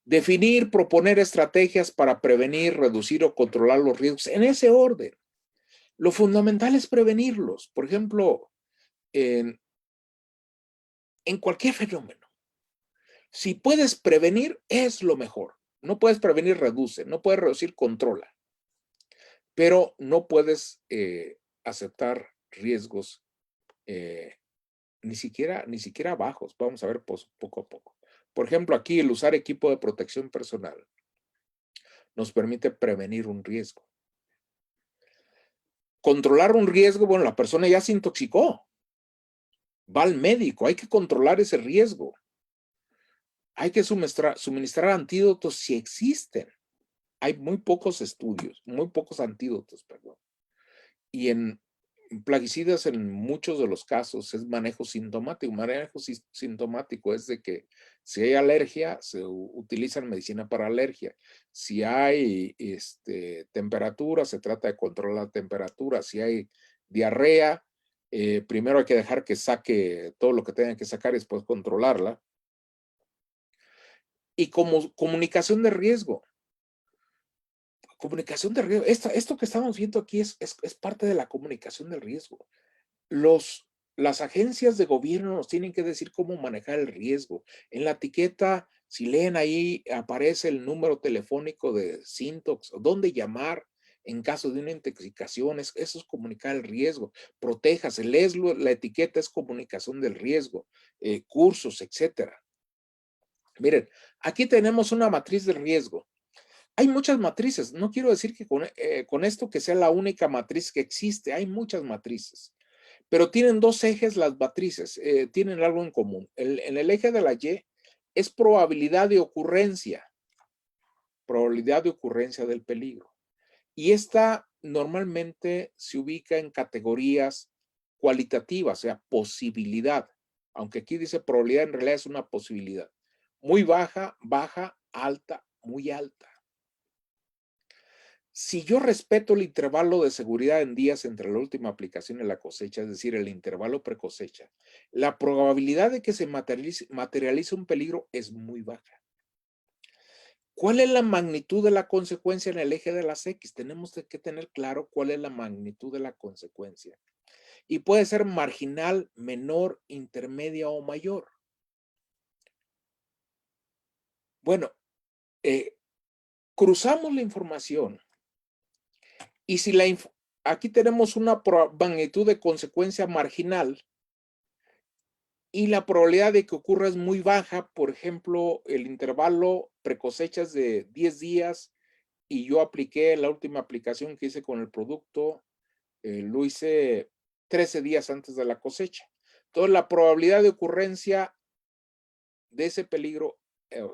Definir, proponer estrategias para prevenir, reducir o controlar los riesgos en ese orden. Lo fundamental es prevenirlos. Por ejemplo, en cualquier fenómeno. Si puedes prevenir, es lo mejor. No puedes prevenir, reduce. No puedes reducir, controla. Pero no puedes aceptar riesgos ni siquiera bajos. Vamos a ver poco a poco. Por ejemplo, aquí el usar equipo de protección personal nos permite prevenir un riesgo. Controlar un riesgo, bueno, la persona ya se intoxicó. Va al médico, hay que controlar ese riesgo. Hay que suministrar antídotos si existen. Hay muy pocos estudios, muy pocos antídotos, perdón. Y en plaguicidas, en muchos de los casos, es manejo sintomático. Manejo sintomático es de que si hay alergia, se utiliza medicina para alergia. Si hay temperatura, se trata de controlar la temperatura. Si hay diarrea, primero hay que dejar que saque todo lo que tenga que sacar y después controlarla. Y como comunicación de riesgo. Comunicación de riesgo. Esto que estamos viendo aquí es parte de la comunicación del riesgo. Las agencias de gobierno nos tienen que decir cómo manejar el riesgo. En la etiqueta, si leen ahí, aparece el número telefónico de Sintox, dónde llamar en caso de una intoxicación. Eso es comunicar el riesgo. Protéjase, lees la etiqueta, es comunicación del riesgo, cursos, etcétera. Miren, aquí tenemos una matriz de riesgo. Hay muchas matrices. No quiero decir que con esto que sea la única matriz que existe. Hay muchas matrices. Pero tienen dos ejes las matrices. Tienen algo en común. En el eje de la Y es probabilidad de ocurrencia. Probabilidad de ocurrencia del peligro. Y esta normalmente se ubica en categorías cualitativas, o sea, posibilidad. Aunque aquí dice probabilidad, en realidad es una posibilidad. Muy baja, baja, alta, muy alta. Si yo respeto el intervalo de seguridad en días entre la última aplicación y la cosecha, es decir, el intervalo pre-cosecha, la probabilidad de que se materialice un peligro es muy baja. ¿Cuál es la magnitud de la consecuencia en el eje de las X? Tenemos que tener claro cuál es la magnitud de la consecuencia. Y puede ser marginal, menor, intermedia o mayor. Bueno, cruzamos la información. Y si aquí tenemos una magnitud de consecuencia marginal y la probabilidad de que ocurra es muy baja, por ejemplo, el intervalo precosechas de 10 días y yo apliqué la última aplicación que hice con el producto, lo hice 13 días antes de la cosecha. Entonces, la probabilidad de ocurrencia de ese peligro,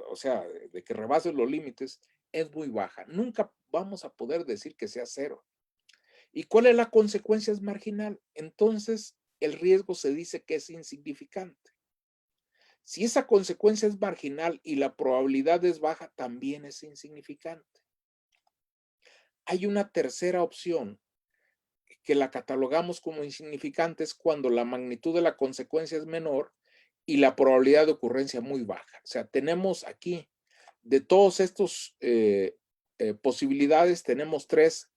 o sea, de que rebase los límites, es muy baja. Nunca vamos a poder decir que sea cero. ¿Y cuál es la consecuencia? Es marginal. Entonces, el riesgo se dice que es insignificante. Si esa consecuencia es marginal y la probabilidad es baja, también es insignificante. Hay una tercera opción que la catalogamos como insignificante, es cuando la magnitud de la consecuencia es menor y la probabilidad de ocurrencia muy baja. O sea, tenemos aquí, de todos estos posibilidades, tenemos tres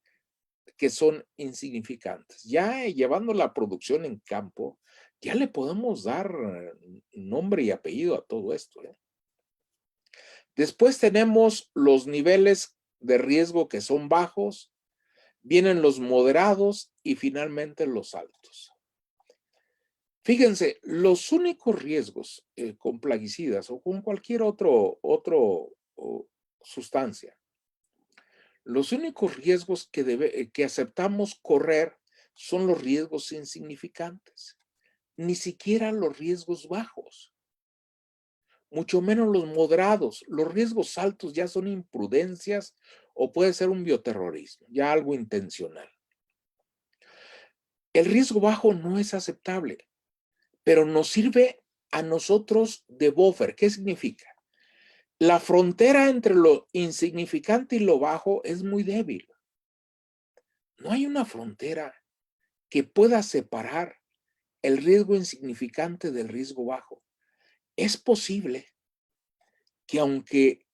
que son insignificantes. Ya llevando la producción en campo, ya le podemos dar nombre y apellido a todo esto. Después tenemos los niveles de riesgo que son bajos, vienen los moderados y finalmente los altos. Fíjense, los únicos riesgos con plaguicidas o con cualquier otro sustancia, los únicos riesgos que aceptamos correr son los riesgos insignificantes, ni siquiera los riesgos bajos, mucho menos los moderados. Los riesgos altos ya son imprudencias o puede ser un bioterrorismo, ya algo intencional. El riesgo bajo no es aceptable, pero nos sirve a nosotros de buffer. ¿Qué significa? La frontera entre lo insignificante y lo bajo es muy débil. No hay una frontera que pueda separar el riesgo insignificante del riesgo bajo. Es posible que aunque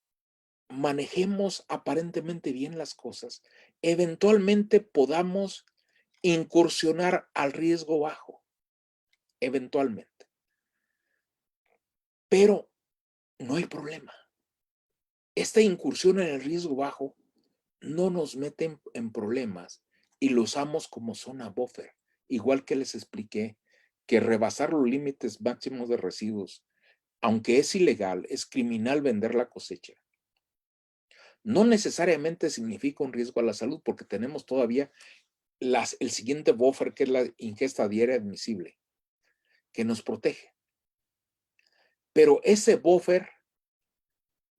manejemos aparentemente bien las cosas, eventualmente podamos incursionar al riesgo bajo, eventualmente. Pero no hay problema. Esta incursión en el riesgo bajo no nos mete en problemas y lo usamos como zona buffer. Igual que les expliqué que rebasar los límites máximos de residuos, aunque es ilegal, es criminal vender la cosecha. No necesariamente significa un riesgo a la salud porque tenemos todavía el siguiente buffer, que es la ingesta diaria admisible, que nos protege. Pero ese buffer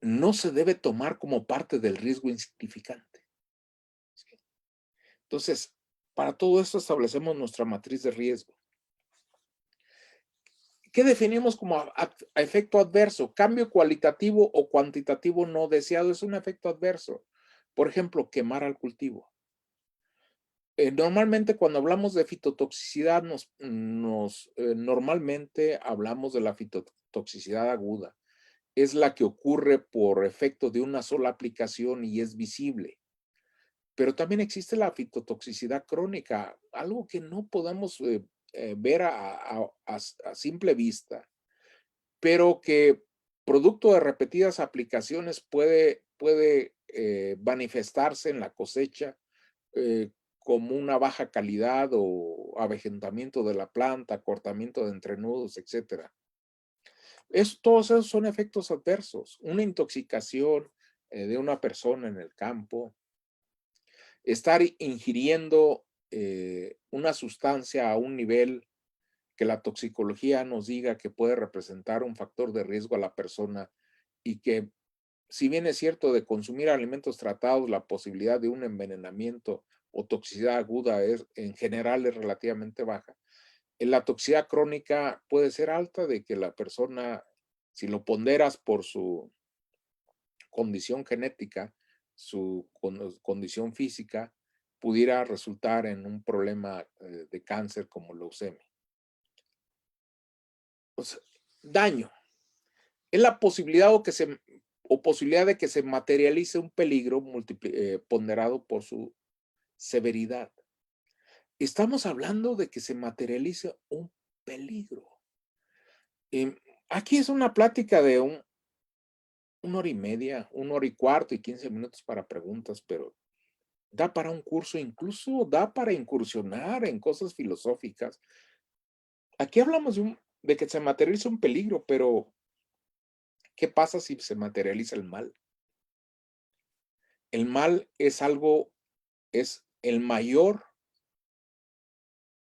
no se debe tomar como parte del riesgo insignificante. ¿Sí? Entonces, para todo esto establecemos nuestra matriz de riesgo. ¿Qué definimos como efecto adverso? Cambio cualitativo o cuantitativo no deseado es un efecto adverso. Por ejemplo, quemar al cultivo. Normalmente cuando hablamos de fitotoxicidad, normalmente hablamos de la fitotoxicidad aguda. Es la que ocurre por efecto de una sola aplicación y es visible. Pero también existe la fitotoxicidad crónica, algo que no podemos ver a simple vista, pero que producto de repetidas aplicaciones puede manifestarse en la cosecha como una baja calidad o avejentamiento de la planta, cortamiento de entrenudos, etc. Todos esos son efectos adversos. Una intoxicación de una persona en el campo, estar ingiriendo una sustancia a un nivel que la toxicología nos diga que puede representar un factor de riesgo a la persona y que, si bien es cierto, de consumir alimentos tratados, la posibilidad de un envenenamiento o toxicidad aguda en general es relativamente baja. En la toxicidad crónica puede ser alta, de que la persona, si lo ponderas por su condición genética, su condición física, pudiera resultar en un problema de cáncer como leucemia. O sea, daño. Es la posibilidad posibilidad de que se materialice un peligro ponderado por su severidad. Estamos hablando de que se materialice un peligro. Aquí es una plática de una hora y media, 1 hora y cuarto y 15 minutos para preguntas, pero da para un curso, incluso da para incursionar en cosas filosóficas. Aquí hablamos de que se materializa un peligro, pero ¿qué pasa si se materializa el mal? El mal es el mayor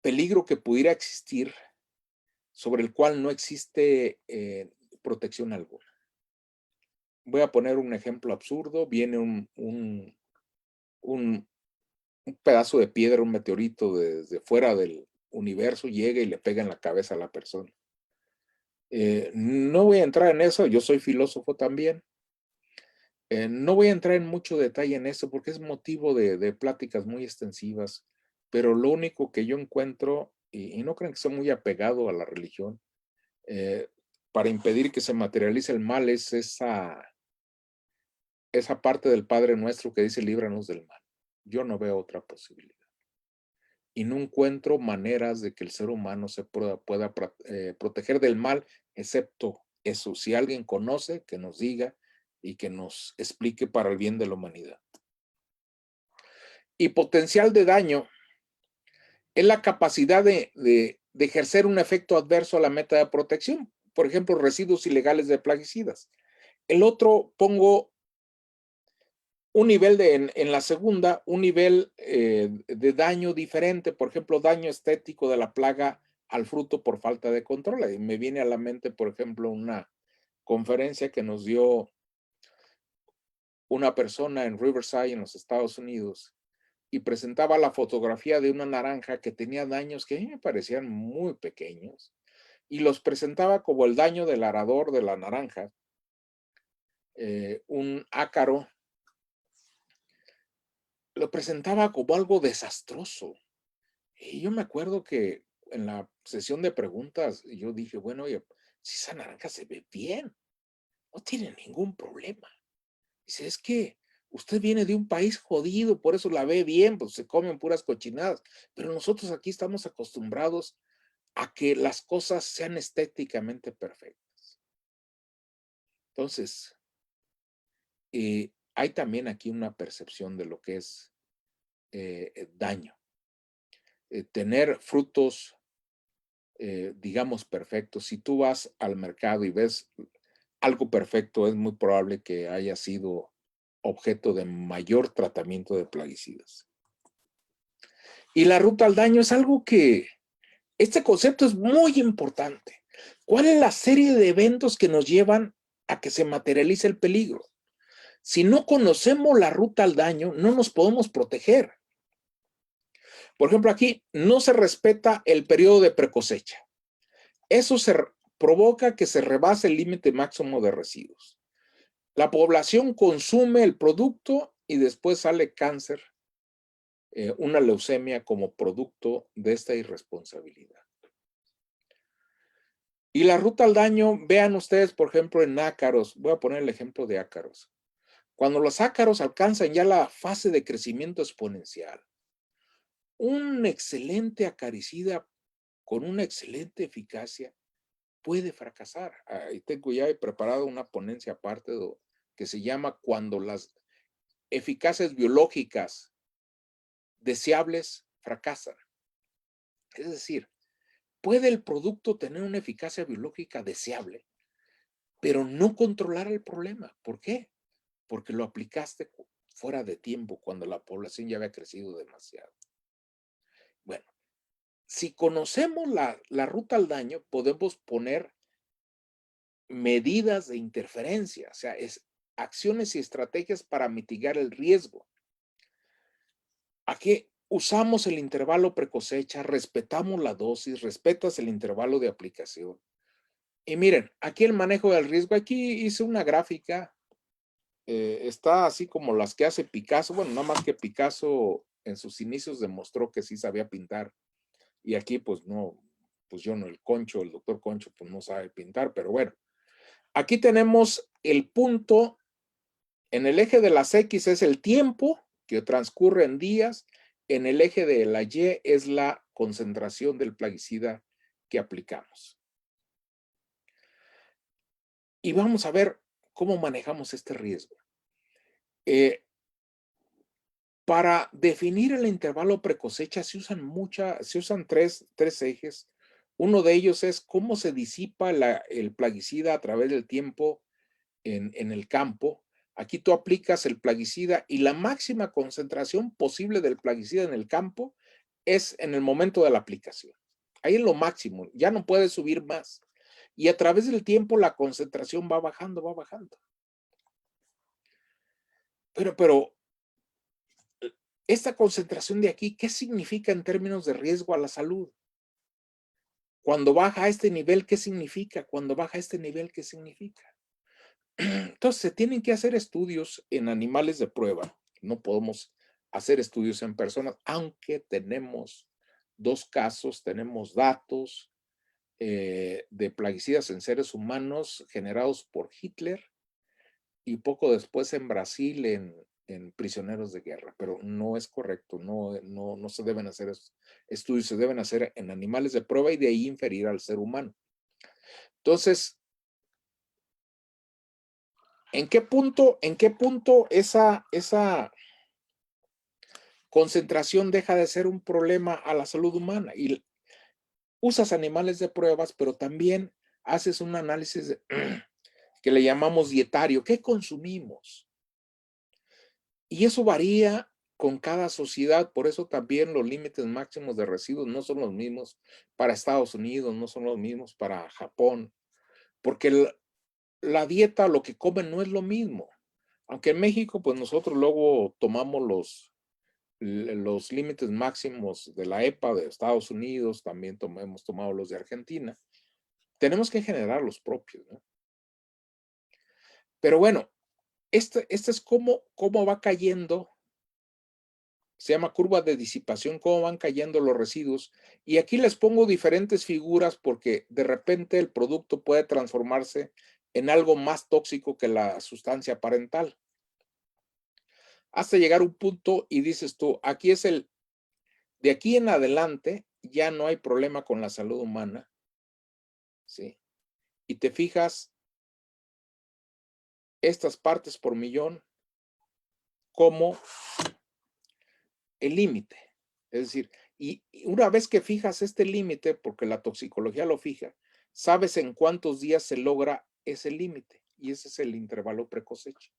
peligro que pudiera existir, sobre el cual no existe protección alguna. Voy a poner un ejemplo absurdo. Viene un pedazo de piedra, un meteorito desde fuera del universo, llega y le pega en la cabeza a la persona. No voy a entrar en eso, yo soy filósofo también. No voy a entrar en mucho detalle en eso porque es motivo de pláticas muy extensivas, pero lo único que yo encuentro, y no creo que sea muy apegado a la religión, para impedir que se materialice el mal, es esa parte del Padre Nuestro que dice líbranos del mal. Yo no veo otra posibilidad. Y no encuentro maneras de que el ser humano se pueda proteger del mal, excepto eso. Si alguien conoce, que nos diga y que nos explique para el bien de la humanidad. Y potencial de daño es la capacidad de ejercer un efecto adverso a la meta de protección. Por ejemplo, residuos ilegales de plaguicidas. El otro, pongo un nivel en la segunda, un nivel de daño diferente, por ejemplo, daño estético de la plaga al fruto por falta de control. Y me viene a la mente, por ejemplo, una conferencia que nos dio una persona en Riverside, en los Estados Unidos, y presentaba la fotografía de una naranja que tenía daños que a mí me parecían muy pequeños, y los presentaba como el daño del arador de la naranja, un ácaro. Lo presentaba como algo desastroso. Y yo me acuerdo que en la sesión de preguntas yo dije, bueno, oye, si esa naranja se ve bien, no tiene ningún problema. Dice, es que usted viene de un país jodido, por eso la ve bien, pues se comen puras cochinadas. Pero nosotros aquí estamos acostumbrados a que las cosas sean estéticamente perfectas. Entonces, hay también aquí una percepción de lo que es daño. Tener frutos, digamos, perfectos. Si tú vas al mercado y ves algo perfecto, es muy probable que haya sido objeto de mayor tratamiento de plaguicidas. Y la ruta al daño es algo que, este concepto es muy importante. ¿Cuál es la serie de eventos que nos llevan a que se materialice el peligro? Si no conocemos la ruta al daño, no nos podemos proteger. Por ejemplo, aquí no se respeta el periodo de precosecha. Eso provoca que se rebase el límite máximo de residuos. La población consume el producto y después sale cáncer, una leucemia como producto de esta irresponsabilidad. Y la ruta al daño, vean ustedes, por ejemplo, en ácaros. Voy a poner el ejemplo de ácaros. Cuando los ácaros alcanzan ya la fase de crecimiento exponencial, un excelente acaricida con una excelente eficacia puede fracasar. Ahí tengo ya preparado una ponencia aparte que se llama cuando las eficaces biológicas deseables fracasan. Es decir, puede el producto tener una eficacia biológica deseable, pero no controlar el problema. ¿Por qué? Porque lo aplicaste fuera de tiempo, cuando la población ya había crecido demasiado. Bueno, si conocemos la ruta al daño, podemos poner medidas de interferencia, o sea, acciones y estrategias para mitigar el riesgo. Aquí usamos el intervalo precosecha, respetamos la dosis, respetas el intervalo de aplicación. Y miren, aquí el manejo del riesgo, aquí hice una gráfica, está así como las que hace Picasso, bueno, nada más que Picasso en sus inicios demostró que sí sabía pintar, y aquí pues no, pues yo no, el doctor Concho, pues no sabe pintar, pero bueno, aquí tenemos el punto, en el eje de las X es el tiempo que transcurre en días, en el eje de la Y es la concentración del plaguicida que aplicamos. Y vamos a ver cómo manejamos este riesgo. Para definir el intervalo precosecha se usan tres ejes. Uno de ellos es cómo se disipa el plaguicida a través del tiempo en el campo. Aquí tú aplicas el plaguicida y la máxima concentración posible del plaguicida en el campo es en el momento de la aplicación. Ahí es lo máximo, ya no puedes subir más. Y a través del tiempo la concentración va bajando, va bajando. Pero esta concentración de aquí, ¿qué significa en términos de riesgo a la salud? Cuando baja a este nivel, ¿qué significa? Cuando baja a este nivel, ¿qué significa? Entonces, se tienen que hacer estudios en animales de prueba. No podemos hacer estudios en personas, aunque tenemos 2 casos, tenemos datos de plaguicidas en seres humanos generados por Hitler y poco después en Brasil en prisioneros de guerra, pero no es correcto, no se deben hacer estudios, se deben hacer en animales de prueba y de ahí inferir al ser humano. Entonces, ¿en qué punto esa concentración deja de ser un problema a la salud humana? Y usas animales de pruebas, pero también haces un análisis que le llamamos dietario. ¿Qué consumimos? Y eso varía con cada sociedad, por eso también los límites máximos de residuos no son los mismos para Estados Unidos, no son los mismos para Japón, porque la dieta, lo que comen no es lo mismo. Aunque en México, pues nosotros luego tomamos los límites máximos de la EPA de Estados Unidos, también hemos tomado los de Argentina. Tenemos que generar los propios, ¿no? Pero bueno, este es cómo va cayendo, se llama curva de disipación, cómo van cayendo los residuos. Y aquí les pongo diferentes figuras porque de repente el producto puede transformarse en algo más tóxico que la sustancia parental. Hasta llegar a un punto y dices tú, aquí es de aquí en adelante ya no hay problema con la salud humana, ¿sí? Y te fijas estas partes por millón como el límite. Es decir, y una vez que fijas este límite, porque la toxicología lo fija, sabes en cuántos días se logra ese límite. Y ese es el intervalo precosecha.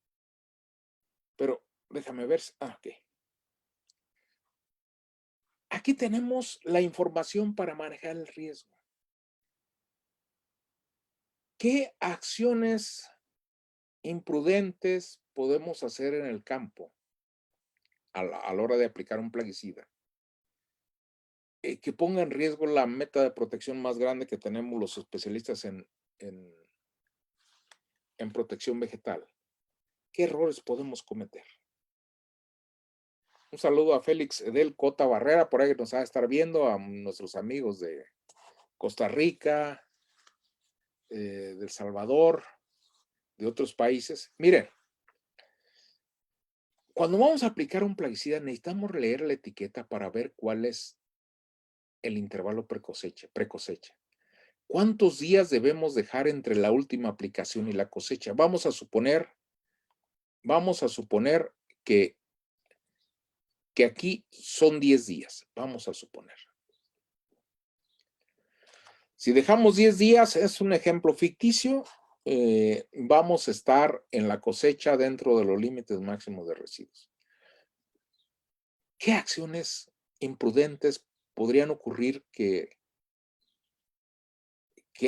Pero déjame ver. Ok. Aquí tenemos la información para manejar el riesgo. ¿Qué acciones imprudentes podemos hacer en el campo a la hora de aplicar un plaguicida? Que ponga en riesgo la meta de protección más grande que tenemos los especialistas en protección vegetal. ¿Qué errores podemos cometer? Un saludo a Félix Edel Cota Barrera, por ahí que nos va a estar viendo, a nuestros amigos de Costa Rica, de El Salvador, de otros países. Miren, cuando vamos a aplicar un plaguicida necesitamos leer la etiqueta para ver cuál es el intervalo precosecha. ¿Cuántos días debemos dejar entre la última aplicación y la cosecha? Vamos a suponer que aquí son 10 días. Vamos a suponer. Si dejamos 10 días, es un ejemplo ficticio, vamos a estar en la cosecha dentro de los límites máximos de residuos. ¿Qué acciones imprudentes podrían ocurrir que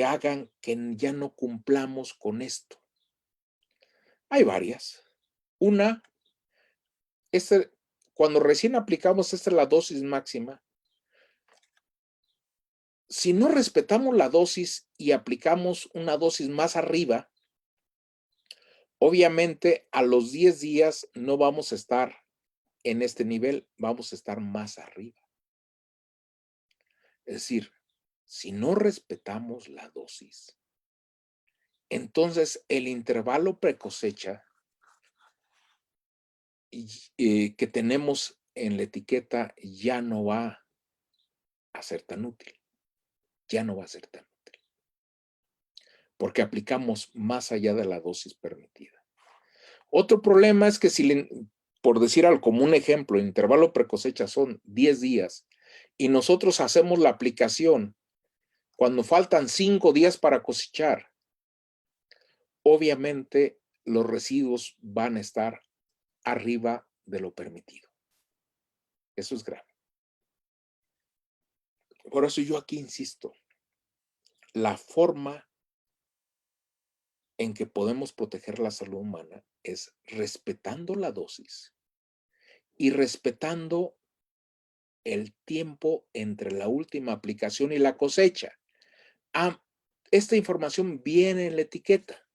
hagan que ya no cumplamos con esto? Hay varias. Una, cuando recién aplicamos, esta es la dosis máxima. Si no respetamos la dosis y aplicamos una dosis más arriba, obviamente a los 10 días no vamos a estar en este nivel, vamos a estar más arriba. Es decir, si no respetamos la dosis, entonces el intervalo precosecha que tenemos en la etiqueta ya no va a ser tan útil. Ya no va a ser tan útil. Porque aplicamos más allá de la dosis permitida. Otro problema es que si, por decir algo, como un ejemplo, el intervalo precosecha son 10 días y nosotros hacemos la aplicación cuando faltan 5 días para cosechar, obviamente los residuos van a estar arriba de lo permitido. Eso es grave. Por eso yo aquí insisto, la forma en que podemos proteger la salud humana es respetando la dosis y respetando el tiempo entre la última aplicación y la cosecha. Esta información viene en la etiqueta.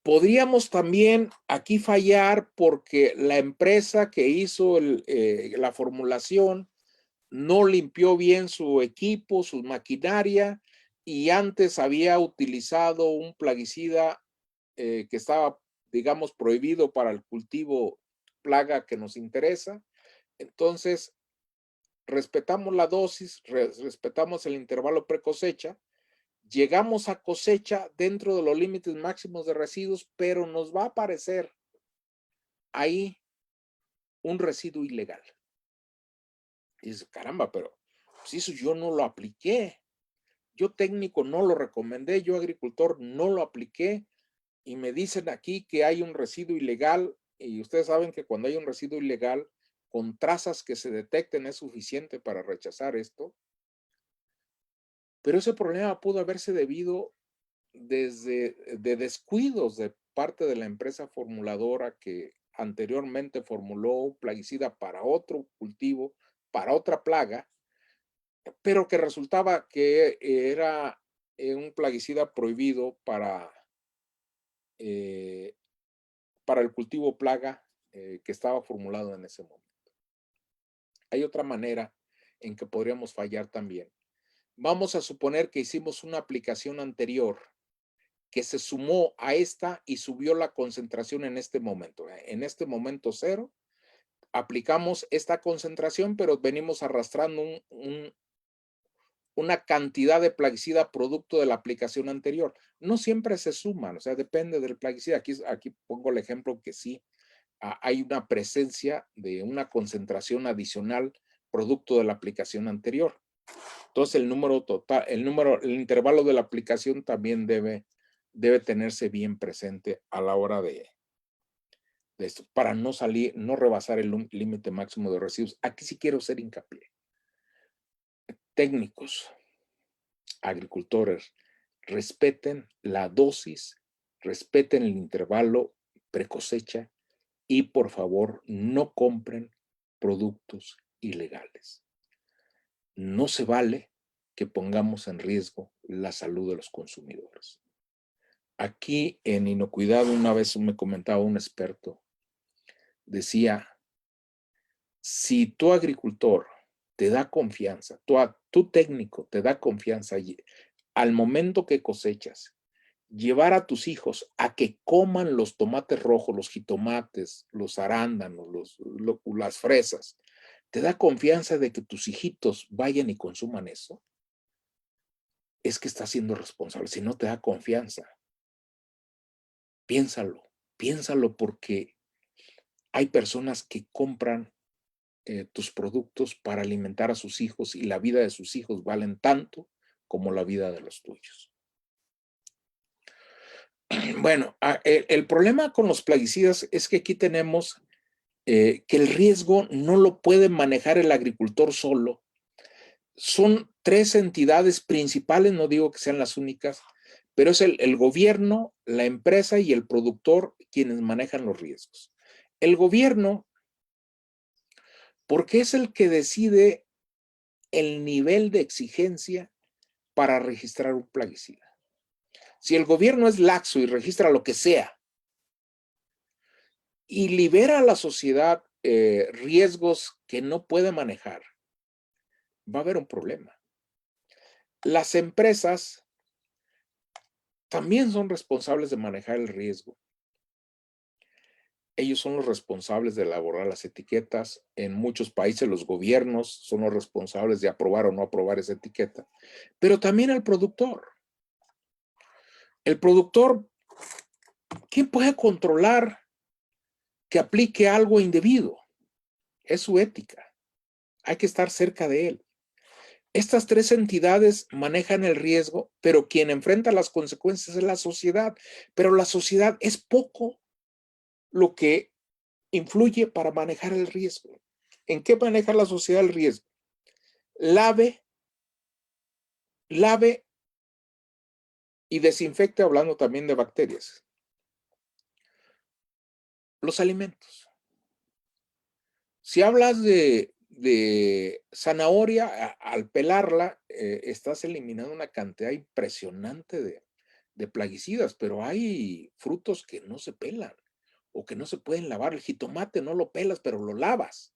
Podríamos también aquí fallar porque la empresa que hizo la formulación no limpió bien su equipo, su maquinaria, y antes había utilizado un plaguicida que estaba, digamos, prohibido para el cultivo plaga que nos interesa. Entonces, respetamos la dosis, respetamos el intervalo pre-cosecha, llegamos a cosecha dentro de los límites máximos de residuos, pero nos va a aparecer ahí un residuo ilegal. Y dices, caramba, pero pues eso yo no lo apliqué. Yo técnico no lo recomendé, yo agricultor no lo apliqué, y me dicen aquí que hay un residuo ilegal, y ustedes saben que cuando hay un residuo ilegal, con trazas que se detecten es suficiente para rechazar esto. Pero ese problema pudo haberse debido de descuidos de parte de la empresa formuladora que anteriormente formuló un plaguicida para otro cultivo, para otra plaga, pero que resultaba que era un plaguicida prohibido para el cultivo plaga que estaba formulado en ese momento. Hay otra manera en que podríamos fallar también. Vamos a suponer que hicimos una aplicación anterior que se sumó a esta y subió la concentración en este momento. En este momento 0, aplicamos esta concentración, pero venimos arrastrando una cantidad de plaguicida producto de la aplicación anterior. No siempre se suman, o sea, depende del plaguicida. Aquí pongo el ejemplo que sí, hay una presencia de una concentración adicional producto de la aplicación anterior. Entonces el número total, el intervalo de la aplicación también debe tenerse bien presente a la hora de esto, para no rebasar el límite máximo de residuos. Aquí sí quiero hacer hincapié. Técnicos, agricultores, respeten la dosis, respeten el intervalo precosecha y por favor no compren productos ilegales. No se vale que pongamos en riesgo la salud de los consumidores. Aquí en inocuidad una vez me comentaba un experto, decía, si tu agricultor te da confianza, tu técnico te da confianza al momento que cosechas, llevar a tus hijos a que coman los tomates rojos, los jitomates, los arándanos, las fresas, te da confianza de que tus hijitos vayan y consuman eso, es que estás siendo responsable. Si no te da confianza, piénsalo porque hay personas que compran tus productos para alimentar a sus hijos y la vida de sus hijos valen tanto como la vida de los tuyos. Bueno, el problema con los plaguicidas es que aquí tenemos que el riesgo no lo puede manejar el agricultor solo. Son 3 entidades principales, no digo que sean las únicas, pero es el gobierno, la empresa y el productor quienes manejan los riesgos. El gobierno, porque es el que decide el nivel de exigencia para registrar un plaguicida. Si el gobierno es laxo y registra lo que sea y libera a la sociedad riesgos que no puede manejar, va a haber un problema. Las empresas también son responsables de manejar el riesgo. Ellos son los responsables de elaborar las etiquetas. En muchos países los gobiernos son los responsables de aprobar o no aprobar esa etiqueta, pero también el productor. El productor, ¿quién puede controlar que aplique algo indebido? Es su ética. Hay que estar cerca de él. Estas 3 entidades manejan el riesgo, pero quien enfrenta las consecuencias es la sociedad. Pero la sociedad es poco lo que influye para manejar el riesgo. ¿En qué maneja la sociedad el riesgo? Lave y desinfecte, hablando también de bacterias, los alimentos. Si hablas de zanahoria, al pelarla, estás eliminando una cantidad impresionante de plaguicidas, pero hay frutos que no se pelan o que no se pueden lavar. El jitomate no lo pelas, pero lo lavas.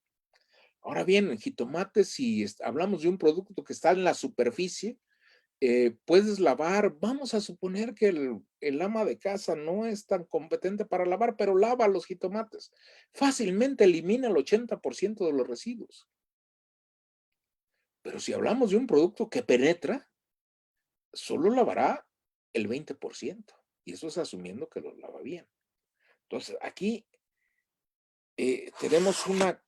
Ahora bien, el jitomate, si hablamos de un producto que está en la superficie, puedes lavar. Vamos a suponer que el ama de casa no es tan competente para lavar, pero lava los jitomates. Fácilmente elimina el 80% de los residuos. Pero si hablamos de un producto que penetra, solo lavará el 20%. Y eso es asumiendo que lo lava bien. Entonces, aquí tenemos una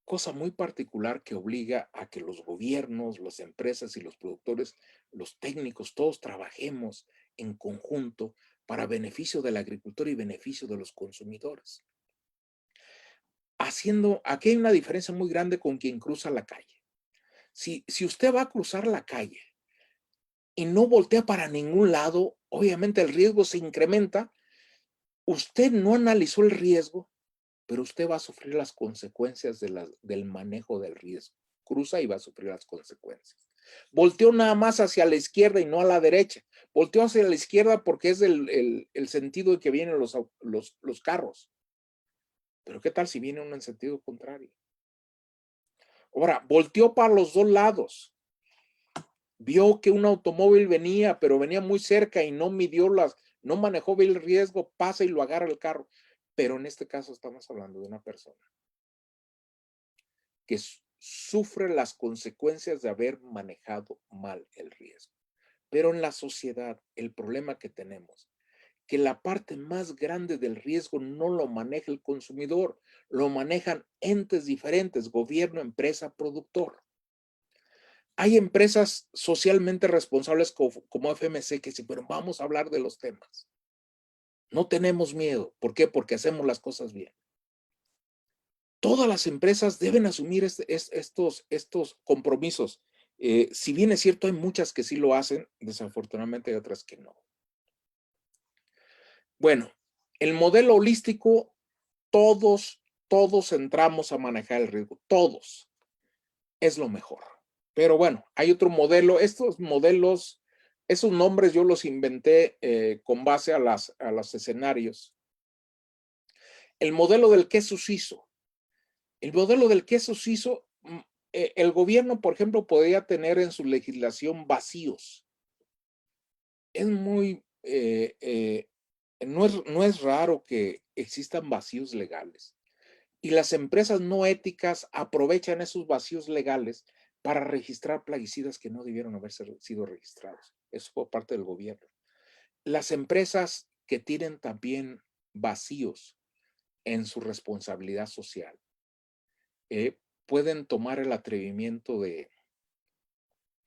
cosa muy particular que obliga a que los gobiernos, las empresas y los productores, los técnicos, todos trabajemos en conjunto para beneficio del agricultor y beneficio de los consumidores. Aquí hay una diferencia muy grande con quien cruza la calle. Si usted va a cruzar la calle y no voltea para ningún lado, obviamente el riesgo se incrementa. Usted no analizó el riesgo, pero usted va a sufrir las consecuencias del manejo del riesgo. Cruza y va a sufrir las consecuencias. Volteó nada más hacia la izquierda y no a la derecha. Volteó hacia la izquierda porque es el sentido en que vienen los carros. Pero ¿qué tal si viene uno en sentido contrario? Ahora, volteó para los 2 lados. Vio que un automóvil venía, pero venía muy cerca y no manejó bien el riesgo, pasa y lo agarra el carro. Pero en este caso estamos hablando de una persona que sufre las consecuencias de haber manejado mal el riesgo. Pero en la sociedad, el problema que tenemos, que la parte más grande del riesgo no lo maneja el consumidor, lo manejan entes diferentes, gobierno, empresa, productor. Hay empresas socialmente responsables como FMC que dicen, pero vamos a hablar de los temas. No tenemos miedo. ¿Por qué? Porque hacemos las cosas bien. Todas las empresas deben asumir estos compromisos. Si bien es cierto, hay muchas que sí lo hacen, desafortunadamente hay otras que no. Bueno, el modelo holístico, todos entramos a manejar el riesgo, todos. Es lo mejor. Pero bueno, hay otro modelo. Estos modelos, esos nombres yo los inventé con base a los escenarios. El modelo del queso suizo. El modelo del queso suizo, el gobierno, por ejemplo, podría tener en su legislación vacíos. Es muy, no es raro que existan vacíos legales. Y las empresas no éticas aprovechan esos vacíos legales para registrar plaguicidas que no debieron haber sido registrados. Eso por parte del gobierno. Las empresas que tienen también vacíos en su responsabilidad social pueden tomar el atrevimiento de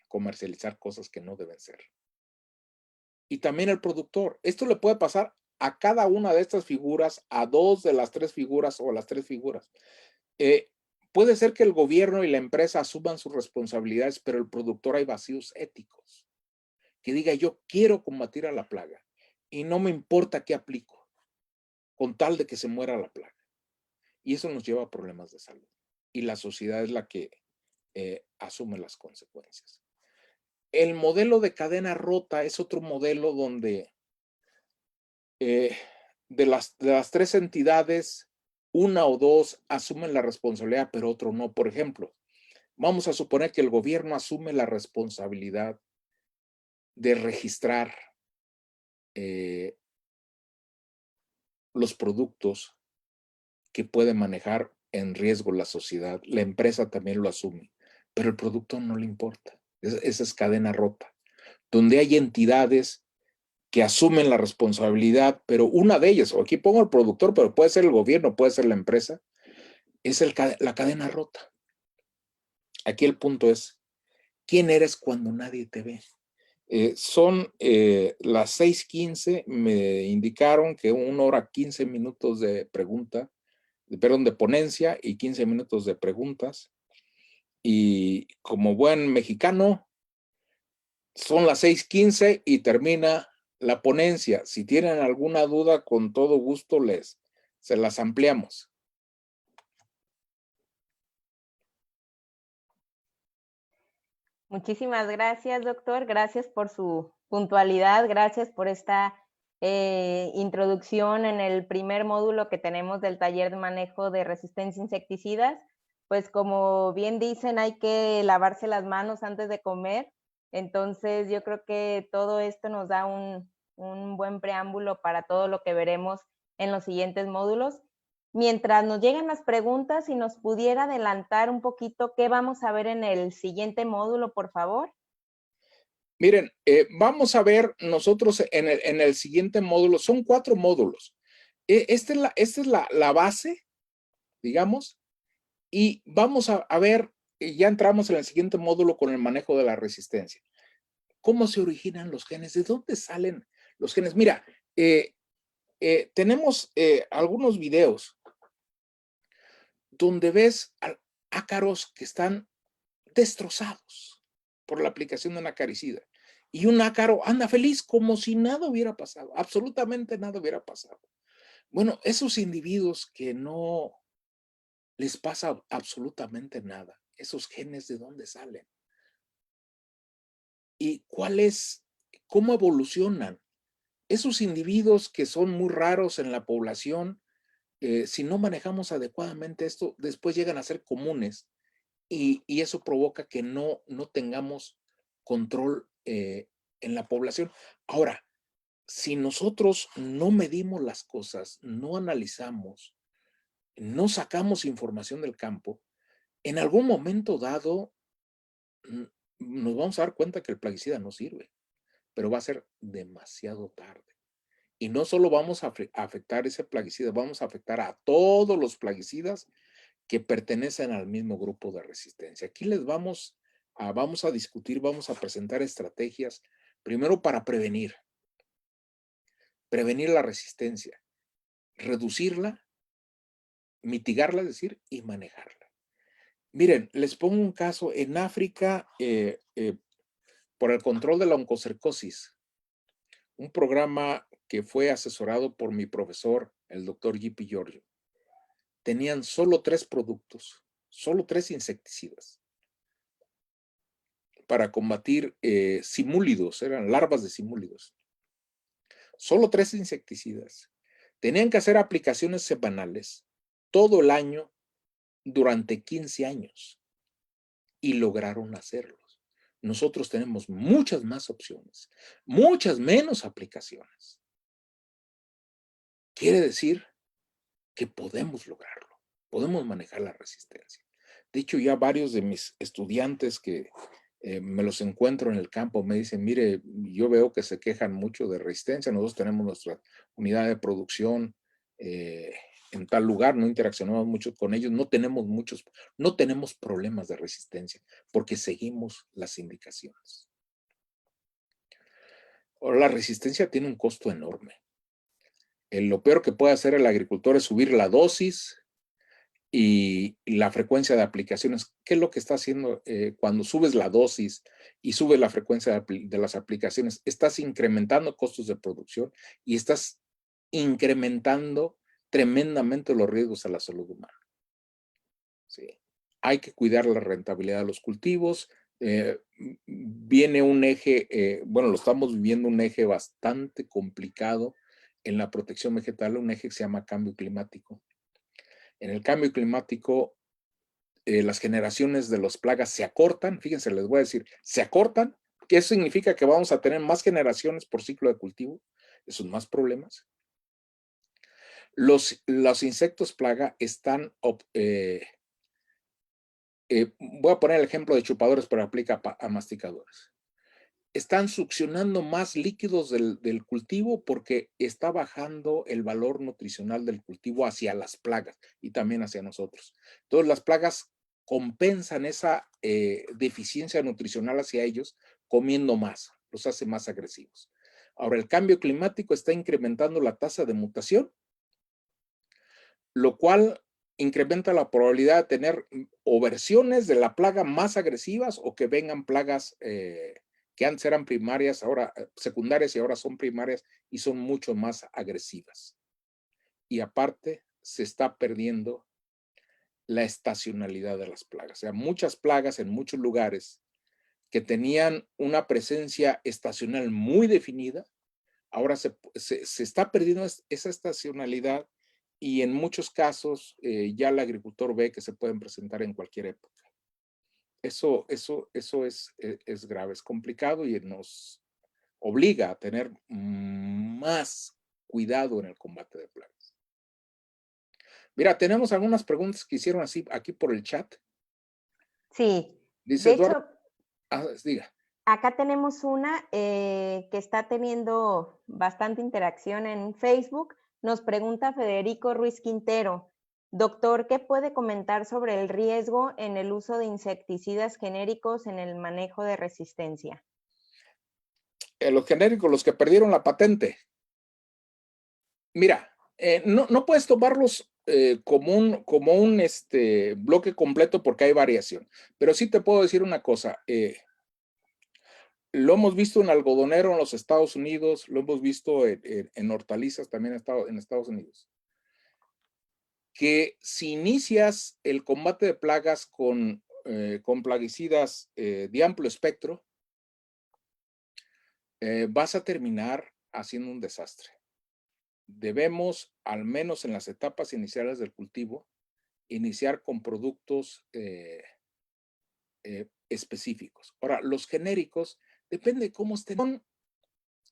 comercializar cosas que no deben ser. Y también el productor. Esto le puede pasar a cada una de estas figuras, a 2 de las 3 figuras o a las 3 figuras. Puede ser que el gobierno y la empresa asuman sus responsabilidades, pero el productor hay vacíos éticos. Que diga, yo quiero combatir a la plaga y no me importa qué aplico, con tal de que se muera la plaga. Y eso nos lleva a problemas de salud. Y la sociedad es la que asume las consecuencias. El modelo de cadena rota es otro modelo donde de las 3 entidades, una o 2 asumen la responsabilidad, pero otro no. Por ejemplo, vamos a suponer que el gobierno asume la responsabilidad de registrar los productos que puede manejar en riesgo la sociedad. La empresa también lo asume, pero el producto no le importa. Esa es cadena rota, donde hay entidades que asumen la responsabilidad, pero una de ellas, o aquí pongo el productor, pero puede ser el gobierno, puede ser la empresa, es la cadena rota. Aquí el punto es, ¿quién eres cuando nadie te ve? Son las 6:15, me indicaron que 1 hora 15 minutos de pregunta, perdón, de ponencia y 15 minutos de preguntas. Y como buen mexicano, son las 6:15 y termina la ponencia. Si tienen alguna duda, con todo gusto se las ampliamos. Muchísimas gracias, doctor. Gracias por su puntualidad. Gracias por esta introducción en el primer módulo que tenemos del taller de manejo de resistencia a insecticidas. Pues como bien dicen, hay que lavarse las manos antes de comer. Entonces yo creo que todo esto nos da un buen preámbulo para todo lo que veremos en los siguientes módulos. Mientras nos llegan las preguntas, si nos pudiera adelantar un poquito qué vamos a ver en el siguiente módulo, por favor. Miren, vamos a ver nosotros en el siguiente módulo, son 4 módulos. Esta es la base, digamos, y vamos a ver, ya entramos en el siguiente módulo con el manejo de la resistencia. ¿Cómo se originan los genes? ¿De dónde salen los genes? Mira, tenemos algunos videos donde ves ácaros que están destrozados por la aplicación de un acaricida. Y un ácaro anda feliz como si nada hubiera pasado, absolutamente nada hubiera pasado. Bueno, esos individuos que no les pasa absolutamente nada, esos genes, ¿de dónde salen? ¿Y cómo evolucionan? Esos individuos que son muy raros en la población, si no manejamos adecuadamente esto, después llegan a ser comunes y eso provoca que no tengamos control en la población. Ahora, si nosotros no medimos las cosas, no analizamos, no sacamos información del campo, En algún momento dado, nos vamos a dar cuenta que el plaguicida no sirve, pero va a ser demasiado tarde. Y no solo vamos a afectar ese plaguicida, vamos a afectar a todos los plaguicidas que pertenecen al mismo grupo de resistencia. Aquí les vamos a discutir, vamos a presentar estrategias, primero para prevenir la resistencia, reducirla, mitigarla, es decir, y manejarla. Miren, les pongo un caso. En África, por el control de la oncocercosis, un programa que fue asesorado por mi profesor, el doctor J.P. Giorgio, tenían solo 3 productos, solo 3 insecticidas para combatir simúlidos, eran larvas de simúlidos. Solo 3 insecticidas. Tenían que hacer aplicaciones semanales todo el año durante 15 años y lograron hacerlos. Nosotros tenemos muchas más opciones, muchas menos aplicaciones. Quiere decir que podemos lograrlo, podemos manejar la resistencia. De hecho, ya varios de mis estudiantes que me los encuentro en el campo me dicen, mire, yo veo que se quejan mucho de resistencia, nosotros tenemos nuestra unidad de producción en tal lugar, no interaccionamos mucho con ellos, no tenemos problemas de resistencia porque seguimos las indicaciones. Ahora, la resistencia tiene un costo enorme. Lo peor que puede hacer el agricultor es subir la dosis y la frecuencia de aplicaciones. ¿Qué es lo que está haciendo cuando subes la dosis y subes la frecuencia de las aplicaciones? Estás incrementando costos de producción y estás incrementando tremendamente los riesgos a la salud humana. Sí. Hay que cuidar la rentabilidad de los cultivos. Viene un eje, bueno, lo estamos viviendo, un eje bastante complicado en la protección vegetal, un eje que se llama cambio climático. En el cambio climático, las generaciones de las plagas se acortan. Fíjense, les voy a decir, se acortan. ¿Qué significa? Que vamos a tener más generaciones por ciclo de cultivo. Esos son más problemas. Los insectos plaga están, voy a poner el ejemplo de chupadores, pero aplica a masticadores. Están succionando más líquidos del cultivo porque está bajando el valor nutricional del cultivo hacia las plagas y también hacia nosotros. Entonces las plagas compensan esa deficiencia nutricional hacia ellos comiendo más, los hace más agresivos. Ahora, el cambio climático está incrementando la tasa de mutación, lo cual incrementa la probabilidad de tener o versiones de la plaga más agresivas o que vengan plagas que antes eran primarias, ahora secundarias y ahora son primarias y son mucho más agresivas. Y aparte, se está perdiendo la estacionalidad de las plagas. O sea, muchas plagas en muchos lugares que tenían una presencia estacional muy definida, ahora se está perdiendo esa estacionalidad y en muchos casos ya el agricultor ve que se pueden presentar en cualquier época. Eso es grave, es complicado y nos obliga a tener más cuidado en el combate de plagas. Mira, tenemos algunas preguntas que hicieron así aquí por el chat. Sí. Dice de Eduardo. Hecho, Diga. acá tenemos una que está teniendo bastante interacción en Facebook. Nos pregunta Federico Ruiz Quintero. Doctor, ¿qué puede comentar sobre el riesgo en el uso de insecticidas genéricos en el manejo de resistencia? Los genéricos, los que perdieron la patente. Mira, no puedes tomarlos como un bloque completo porque hay variación. Pero sí te puedo decir una cosa. Lo hemos visto en algodonero en los Estados Unidos, lo hemos visto en hortalizas también en Estados Unidos. Que si inicias el combate de plagas con plaguicidas de amplio espectro, vas a terminar haciendo un desastre. Debemos, al menos en las etapas iniciales del cultivo, iniciar con productos específicos. Ahora, los genéricos, depende de cómo estén.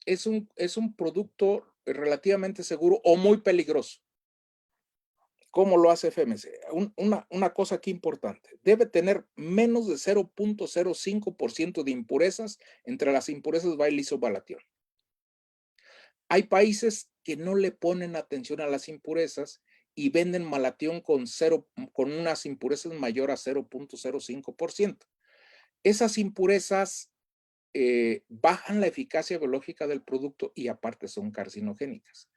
Es un producto relativamente seguro o muy peligroso. ¿Cómo lo hace FMC? Una cosa aquí importante. Debe tener menos de 0.05% de impurezas. Entre las impurezas va el isobalatión. Hay países que no le ponen atención a las impurezas y venden malatión con unas impurezas mayor a 0.05%. Esas impurezas bajan la eficacia biológica del producto y aparte son carcinogénicas.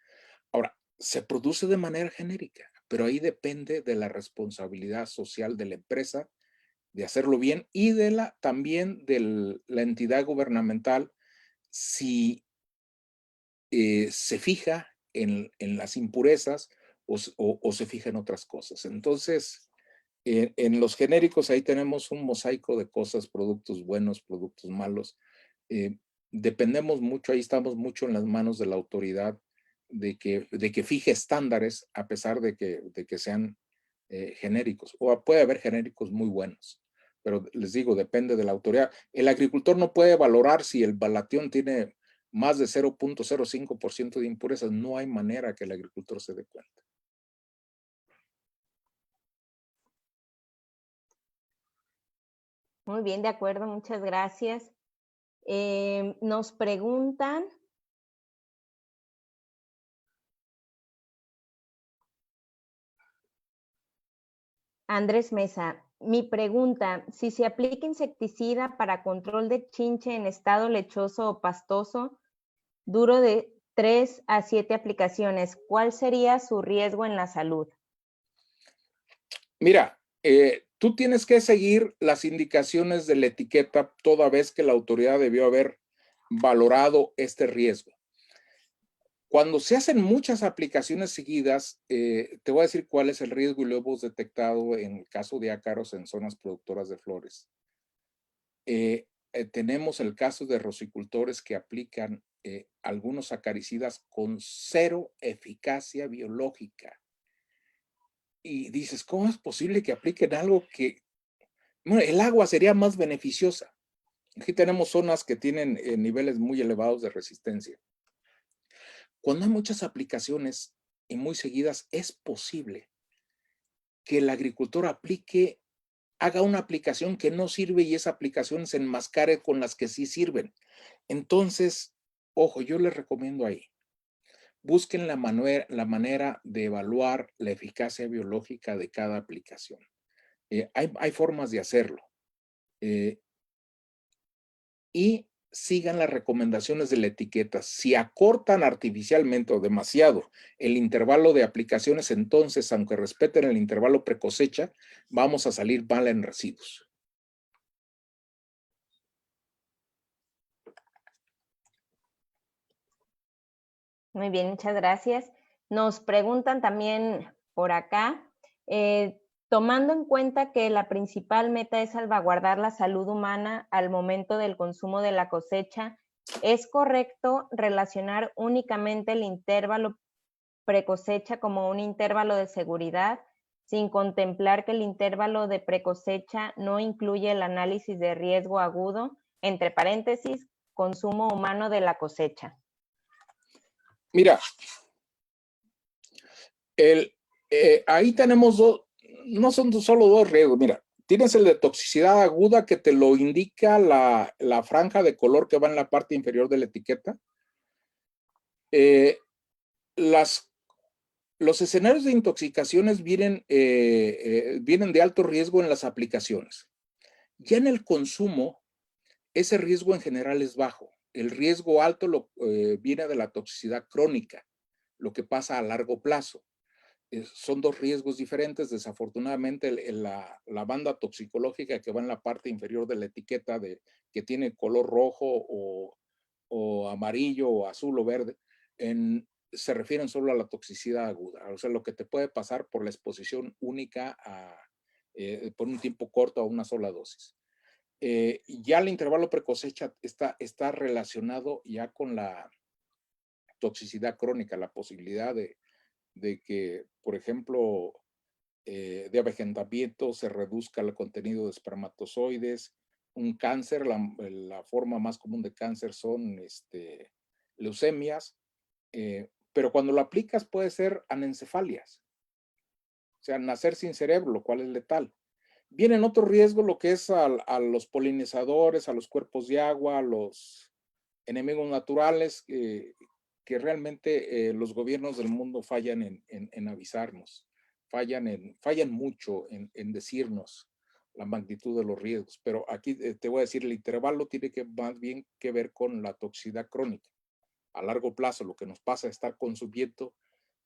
Ahora, se produce de manera genérica, pero ahí depende de la responsabilidad social de la empresa de hacerlo bien y también de la entidad gubernamental si se fija en las impurezas o se fija en otras cosas. Entonces, en los genéricos ahí tenemos un mosaico de cosas, productos buenos, productos malos. Dependemos mucho, ahí estamos mucho en las manos de la autoridad de que fije estándares a pesar de que sean genéricos. O puede haber genéricos muy buenos, pero les digo, depende de la autoridad. El agricultor no puede valorar si el balatión tiene más de 0.05% de impurezas. No hay manera que el agricultor se dé cuenta. Muy bien, de acuerdo, muchas gracias. Nos preguntan, Andrés Mesa, mi pregunta, si se aplica insecticida para control de chinche en estado lechoso o pastoso, duro de 3 a 7 aplicaciones, ¿cuál sería su riesgo en la salud? Mira, tú tienes que seguir las indicaciones de la etiqueta toda vez que la autoridad debió haber valorado este riesgo. Cuando se hacen muchas aplicaciones seguidas, te voy a decir cuál es el riesgo y lo hemos detectado en el caso de ácaros en zonas productoras de flores. Tenemos el caso de rosicultores que aplican algunos acaricidas con 0 eficacia biológica. Y dices, ¿cómo es posible que apliquen algo que... Bueno, el agua sería más beneficiosa. Aquí tenemos zonas que tienen niveles muy elevados de resistencia. Cuando hay muchas aplicaciones y muy seguidas, es posible que el agricultor haga una aplicación que no sirve y esa aplicación se enmascare con las que sí sirven. Entonces, ojo, yo les recomiendo ahí, busquen la manera de evaluar la eficacia biológica de cada aplicación. Hay formas de hacerlo. Y sigan las recomendaciones de la etiqueta. Si acortan artificialmente o demasiado el intervalo de aplicaciones, entonces, aunque respeten el intervalo precosecha, vamos a salir mal en residuos. Muy bien, muchas gracias. Nos preguntan también por acá, tomando en cuenta que la principal meta es salvaguardar la salud humana al momento del consumo de la cosecha, ¿es correcto relacionar únicamente el intervalo precosecha como un intervalo de seguridad, sin contemplar que el intervalo de precosecha no incluye el análisis de riesgo agudo, entre paréntesis, consumo humano de la cosecha? Mira, ahí tenemos no son solo dos riesgos. Mira, tienes el de toxicidad aguda que te lo indica la franja de color que va en la parte inferior de la etiqueta. Los escenarios de intoxicaciones vienen de alto riesgo en las aplicaciones. Ya en el consumo, ese riesgo en general es bajo. El riesgo alto viene de la toxicidad crónica, lo que pasa a largo plazo. Son dos riesgos diferentes. Desafortunadamente, la banda toxicológica que va en la parte inferior de la etiqueta que tiene color rojo o amarillo o azul o verde, se refieren solo a la toxicidad aguda, o sea, lo que te puede pasar por la exposición única por un tiempo corto a una sola dosis. Ya el intervalo precosecha está relacionado ya con la toxicidad crónica, la posibilidad de que, por ejemplo, de avejentamiento se reduzca el contenido de espermatozoides, un cáncer, la forma más común de cáncer son leucemias, pero cuando lo aplicas puede ser anencefalias. sea, nacer sin cerebro, lo cual es letal. Vienen otros riesgos, lo que es a los polinizadores, a los cuerpos de agua, a los enemigos naturales, que realmente los gobiernos del mundo fallan en avisarnos, fallan mucho en decirnos la magnitud de los riesgos. Pero aquí te voy a decir, el intervalo tiene que más bien que ver con la toxicidad crónica. A largo plazo, lo que nos pasa es estar consumiendo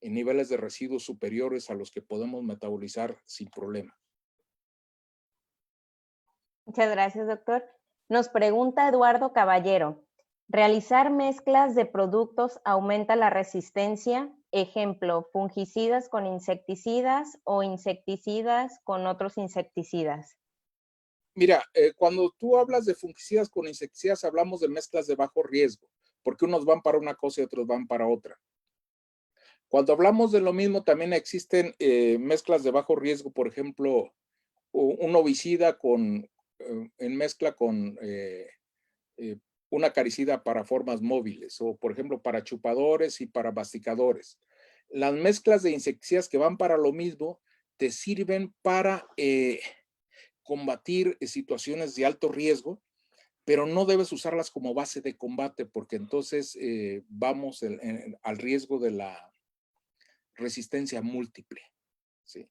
en niveles de residuos superiores a los que podemos metabolizar sin problema. Muchas gracias, doctor. Nos pregunta Eduardo Caballero, ¿realizar mezclas de productos aumenta la resistencia? Ejemplo, fungicidas con insecticidas o insecticidas con otros insecticidas. Mira, cuando tú hablas de fungicidas con insecticidas, hablamos de mezclas de bajo riesgo, porque unos van para una cosa y otros van para otra. Cuando hablamos de lo mismo, también existen mezclas de bajo riesgo, por ejemplo, un ovicida en mezcla con un acaricida para formas móviles, o por ejemplo para chupadores y para masticadores. Las mezclas de insecticidas que van para lo mismo te sirven para combatir situaciones de alto riesgo, pero no debes usarlas como base de combate, porque entonces vamos al riesgo de la resistencia múltiple, ¿sí?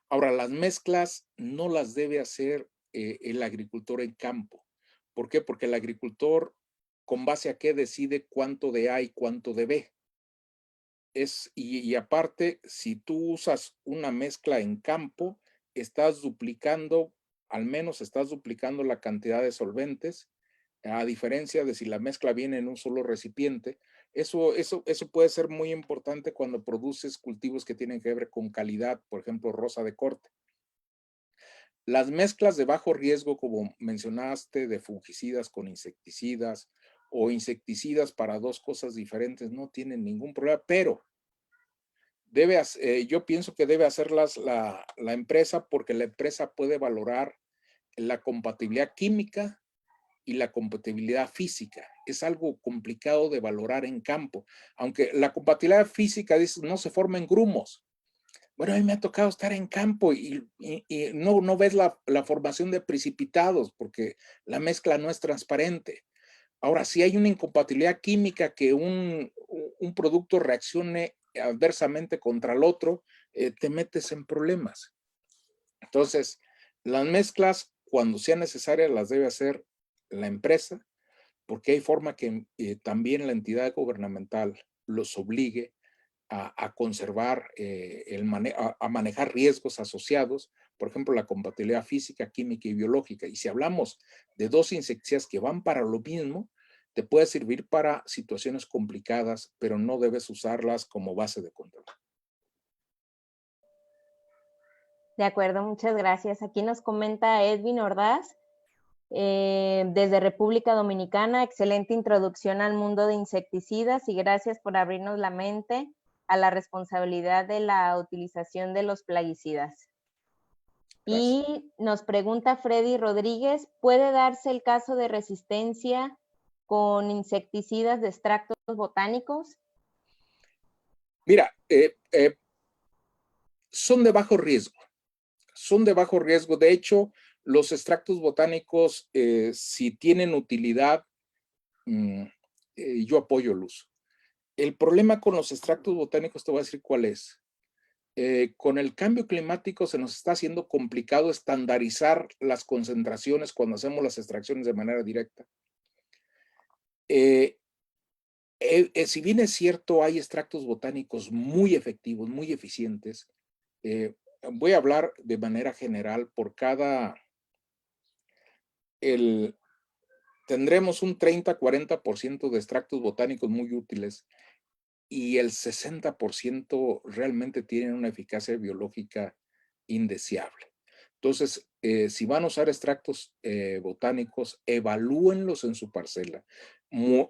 Ahora, las mezclas no las debe hacer el agricultor en campo. ¿Por qué? Porque el agricultor, ¿con base a qué decide cuánto de A y cuánto de B? Y aparte, si tú usas una mezcla en campo, estás duplicando, al menos estás duplicando la cantidad de solventes, a diferencia de si la mezcla viene en un solo recipiente. Eso puede ser muy importante cuando produces cultivos que tienen que ver con calidad, por ejemplo, rosa de corte. Las mezclas de bajo riesgo, como mencionaste, de fungicidas con insecticidas o insecticidas para dos cosas diferentes, no tienen ningún problema, pero yo pienso que debe hacerlas la empresa, porque la empresa puede valorar la compatibilidad química y la compatibilidad física. Es algo complicado de valorar en campo, aunque la compatibilidad física no se forma en grumos. Bueno, a mí me ha tocado estar en campo y no ves la formación de precipitados, porque la mezcla no es transparente. Ahora, si hay una incompatibilidad química, que un producto reaccione adversamente contra el otro, te metes en problemas. Entonces, las mezclas, cuando sean necesarias, las debe hacer la empresa, porque hay forma que también la entidad gubernamental los obligue a conservar, a manejar riesgos asociados, por ejemplo, la compatibilidad física, química y biológica. Y si hablamos de dos insecticidas que van para lo mismo, te puede servir para situaciones complicadas, pero no debes usarlas como base de control. De acuerdo, muchas gracias. Aquí nos comenta Edwin Ordaz, desde República Dominicana. Excelente introducción al mundo de insecticidas y gracias por abrirnos la mente a la responsabilidad de la utilización de los plaguicidas. Gracias. Y nos pregunta Freddy Rodríguez, ¿puede darse el caso de resistencia con insecticidas de extractos botánicos? Mira, son de bajo riesgo. Son de bajo riesgo. De hecho, los extractos botánicos, si tienen utilidad, yo apoyo el uso. El problema con los extractos botánicos, te voy a decir cuál es. Con el cambio climático se nos está haciendo complicado estandarizar las concentraciones cuando hacemos las extracciones de manera directa. Si bien es cierto, hay extractos botánicos muy efectivos, muy eficientes, voy a hablar de manera general. Tendremos un 30-40% de extractos botánicos muy útiles y el 60% realmente tienen una eficacia biológica indeseable. Entonces, si van a usar extractos botánicos, evalúenlos en su parcela,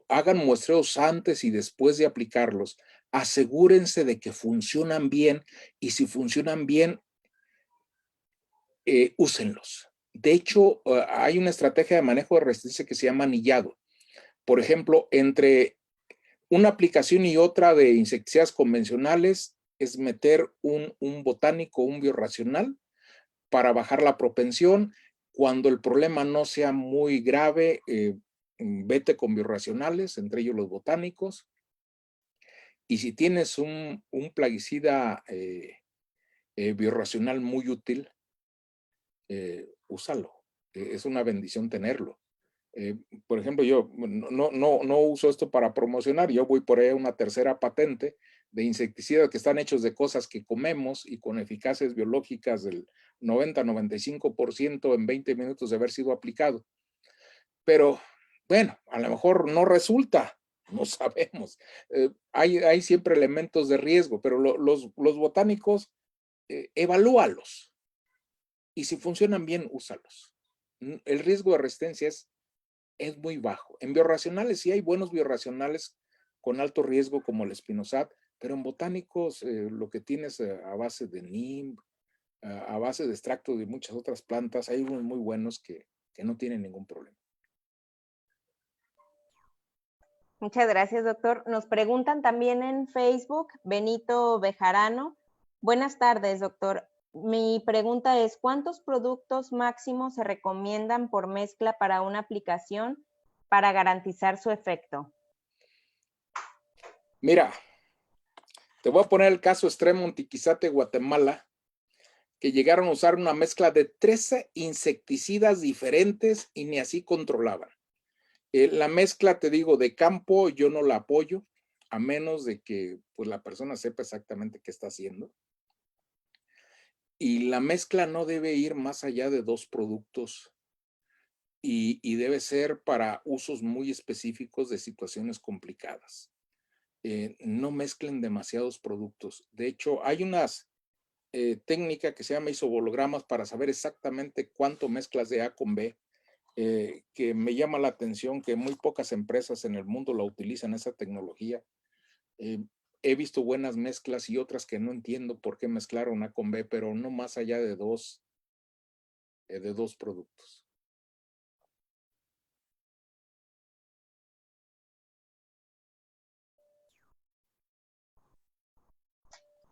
hagan muestreos antes y después de aplicarlos, asegúrense de que funcionan bien, y si funcionan bien, úsenlos. De hecho, hay una estrategia de manejo de resistencia que se llama anillado. Por ejemplo, entre una aplicación y otra de insecticidas convencionales, es meter un botánico, un biorracional, para bajar la propensión. Cuando el problema no sea muy grave, vete con biorracionales, entre ellos los botánicos. Y si tienes un plaguicida biorracional muy útil, úsalo. Es una bendición tenerlo. Por ejemplo, yo no uso esto para promocionar, yo voy por ahí a una tercera patente de insecticidas que están hechos de cosas que comemos y con eficacias biológicas del 90-95% en 20 minutos de haber sido aplicado. Pero bueno, a lo mejor no resulta, no sabemos. Hay siempre elementos de riesgo, pero los botánicos, evalúalos y si funcionan bien, úsalos. El riesgo de resistencia es muy bajo. En biorracionales sí hay buenos biorracionales con alto riesgo como el espinosad, pero en botánicos lo que tienes a base de NIM, a base de extracto de muchas otras plantas, hay unos muy buenos que no tienen ningún problema. Muchas gracias, doctor. Nos preguntan también en Facebook, Benito Bejarano. Buenas tardes, doctor. Mi pregunta es, ¿cuántos productos máximos se recomiendan por mezcla para una aplicación para garantizar su efecto? Mira, te voy a poner el caso extremo en Tiquizate, Guatemala, que llegaron a usar una mezcla de 13 insecticidas diferentes y ni así controlaban. La mezcla, te digo, de campo, yo no la apoyo, a menos de que pues, la persona sepa exactamente qué está haciendo. Y la mezcla no debe ir más allá de 2 productos y debe ser para usos muy específicos de situaciones complicadas. No mezclen demasiados productos. De hecho, hay unas técnica que se llama isobologramas para saber exactamente cuánto mezclas de A con B, que me llama la atención que muy pocas empresas en el mundo la utilizan esa tecnología. He visto buenas mezclas y otras que no entiendo por qué mezclaron A con B, pero no más allá de dos productos.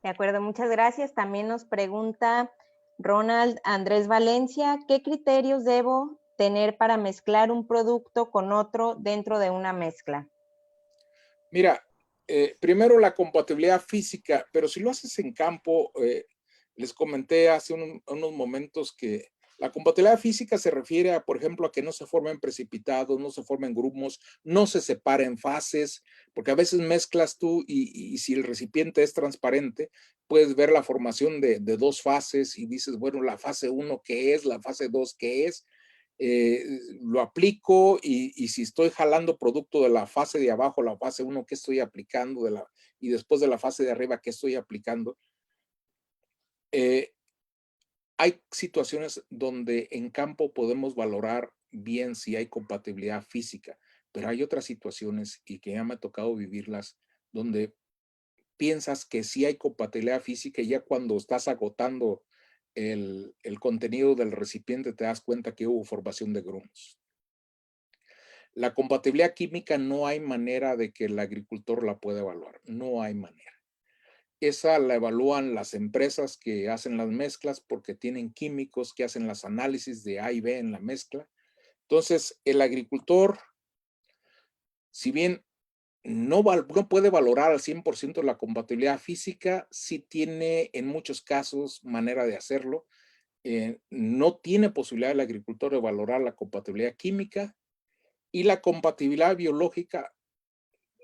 De acuerdo, muchas gracias. También nos pregunta Ronald Andrés Valencia, ¿qué criterios debo tener para mezclar un producto con otro dentro de una mezcla? Mira, primero la compatibilidad física, pero si lo haces en campo, les comenté hace unos momentos que la compatibilidad física se refiere a, por ejemplo, a que no se formen precipitados, no se formen grumos, no se separen fases, porque a veces mezclas tú y si el recipiente es transparente, puedes ver la formación de 2 fases y dices, bueno, la fase 1, ¿qué es? La fase 2, ¿qué es? Lo aplico y si estoy jalando producto de la fase de abajo, la fase 1, ¿qué estoy aplicando? Y después de la fase de arriba, ¿qué estoy aplicando? Hay situaciones donde en campo podemos valorar bien si hay compatibilidad física, pero hay otras situaciones y que ya me ha tocado vivirlas donde piensas que sí hay compatibilidad física y ya cuando estás agotando el contenido del recipiente te das cuenta que hubo formación de grumos. La compatibilidad química no hay manera de que el agricultor la pueda evaluar, no hay manera. Esa la evalúan las empresas que hacen las mezclas porque tienen químicos que hacen los análisis de A y B en la mezcla. Entonces, el agricultor, si bien no puede valorar al 100% la compatibilidad física, sí tiene en muchos casos manera de hacerlo. No tiene posibilidad el agricultor de valorar la compatibilidad química y la compatibilidad biológica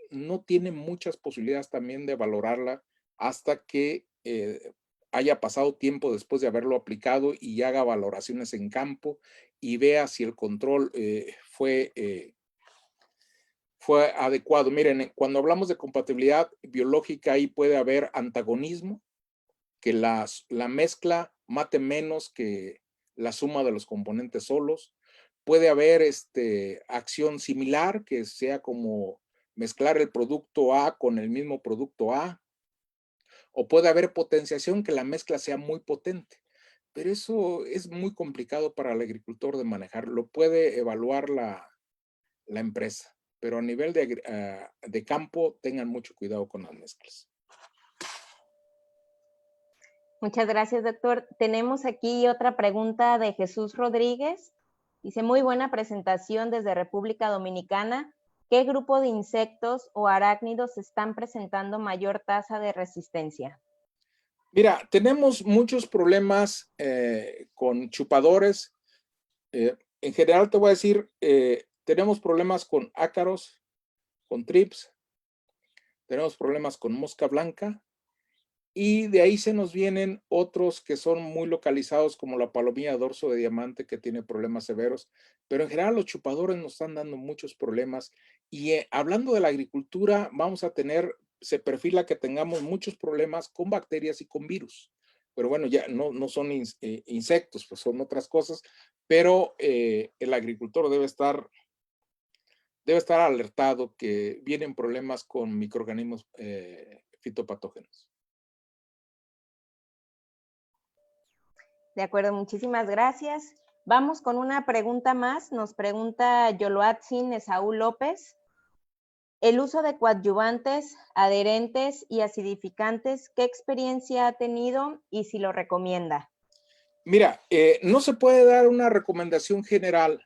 no tiene muchas posibilidades también de valorarla hasta que haya pasado tiempo después de haberlo aplicado y haga valoraciones en campo y vea si el control fue adecuado. Miren, cuando hablamos de compatibilidad biológica, ahí puede haber antagonismo, que la mezcla mate menos que la suma de los componentes solos. Puede haber acción similar, que sea como mezclar el producto A con el mismo producto A, o puede haber potenciación, que la mezcla sea muy potente. Pero eso es muy complicado para el agricultor de manejar. Lo puede evaluar la empresa, pero a nivel de campo tengan mucho cuidado con las mezclas. Muchas gracias, doctor. Tenemos aquí otra pregunta de Jesús Rodríguez. Dice, muy buena presentación desde República Dominicana. ¿Qué grupo de insectos o arácnidos están presentando mayor tasa de resistencia? Mira, tenemos muchos problemas con chupadores. En general te voy a decir, tenemos problemas con ácaros, con trips, tenemos problemas con mosca blanca, y de ahí se nos vienen otros que son muy localizados, como la palomilla dorso de diamante, que tiene problemas severos, pero en general los chupadores nos están dando muchos problemas. Y hablando de la agricultura, se perfila que tengamos muchos problemas con bacterias y con virus. Pero bueno, ya no son insectos, pues son otras cosas, pero el agricultor debe estar alertado que vienen problemas con microorganismos fitopatógenos. De acuerdo, muchísimas gracias. Vamos con una pregunta más. Nos pregunta Yoloatzin Esaú López. El uso de coadyuvantes, adherentes y acidificantes, ¿qué experiencia ha tenido y si lo recomienda? Mira, no se puede dar una recomendación general.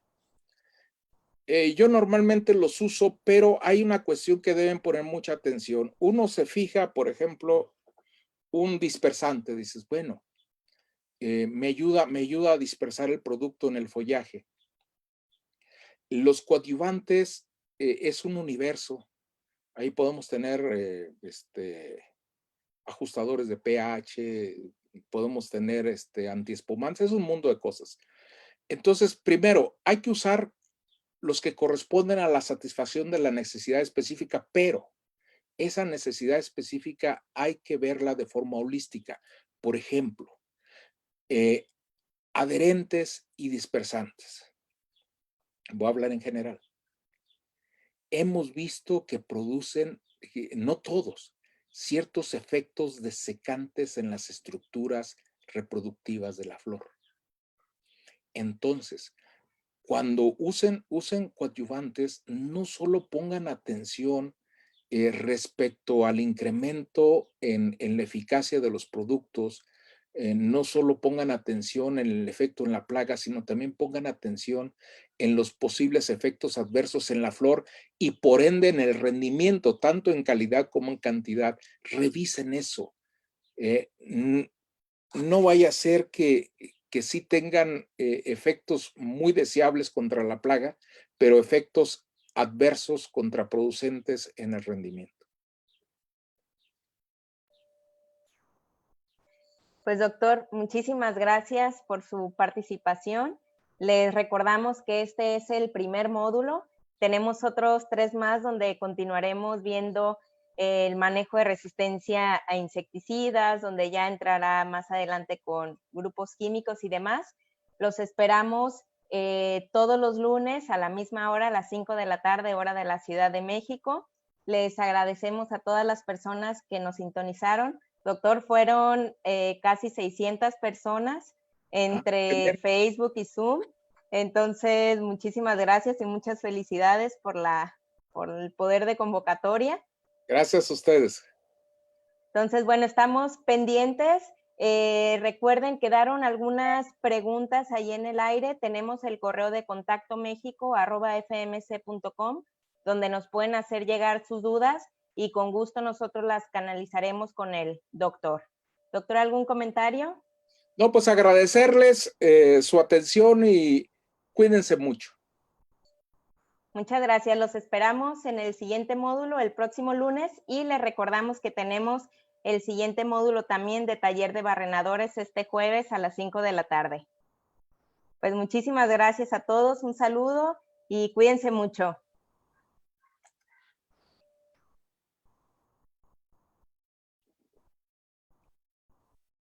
Yo normalmente los uso, pero hay una cuestión que deben poner mucha atención. Uno se fija, por ejemplo, un dispersante. Dices, bueno, me ayuda a dispersar el producto en el follaje. Los coadyuvantes es un universo. Ahí podemos tener ajustadores de pH, podemos tener antiespumantes, es un mundo de cosas. Entonces, primero, hay que usar los que corresponden a la satisfacción de la necesidad específica, pero esa necesidad específica hay que verla de forma holística. Por ejemplo, adherentes y dispersantes. Voy a hablar en general. Hemos visto que producen, no todos, ciertos efectos desecantes en las estructuras reproductivas de la flor. Entonces, cuando usen coadyuvantes, no solo pongan atención respecto al incremento en la eficacia de los productos, no solo pongan atención en el efecto en la plaga, sino también pongan atención en los posibles efectos adversos en la flor y por ende en el rendimiento, tanto en calidad como en cantidad. Revisen eso. No vaya a ser que sí tengan efectos muy deseables contra la plaga, pero efectos adversos contraproducentes en el rendimiento. Pues doctor, muchísimas gracias por su participación. Les recordamos que este es el primer módulo. Tenemos otros 3 más donde continuaremos viendo el manejo de resistencia a insecticidas, donde ya entrará más adelante con grupos químicos y demás. Los esperamos todos los lunes a la misma hora, a las 5 de la tarde, hora de la Ciudad de México. Les agradecemos a todas las personas que nos sintonizaron. Doctor, fueron casi 600 personas entre Facebook y Zoom. Entonces, muchísimas gracias y muchas felicidades por el poder de convocatoria. Gracias a ustedes. Entonces, bueno, estamos pendientes. Recuerden, quedaron algunas preguntas ahí en el aire. Tenemos el correo de contacto mexico@fmc.com, donde nos pueden hacer llegar sus dudas y con gusto nosotros las canalizaremos con el doctor. Doctor, ¿algún comentario? No, pues agradecerles su atención y cuídense mucho. Muchas gracias. Los esperamos en el siguiente módulo el próximo lunes y les recordamos que tenemos el siguiente módulo también de taller de barrenadores este jueves a las 5 de la tarde. Pues muchísimas gracias a todos, un saludo y cuídense mucho.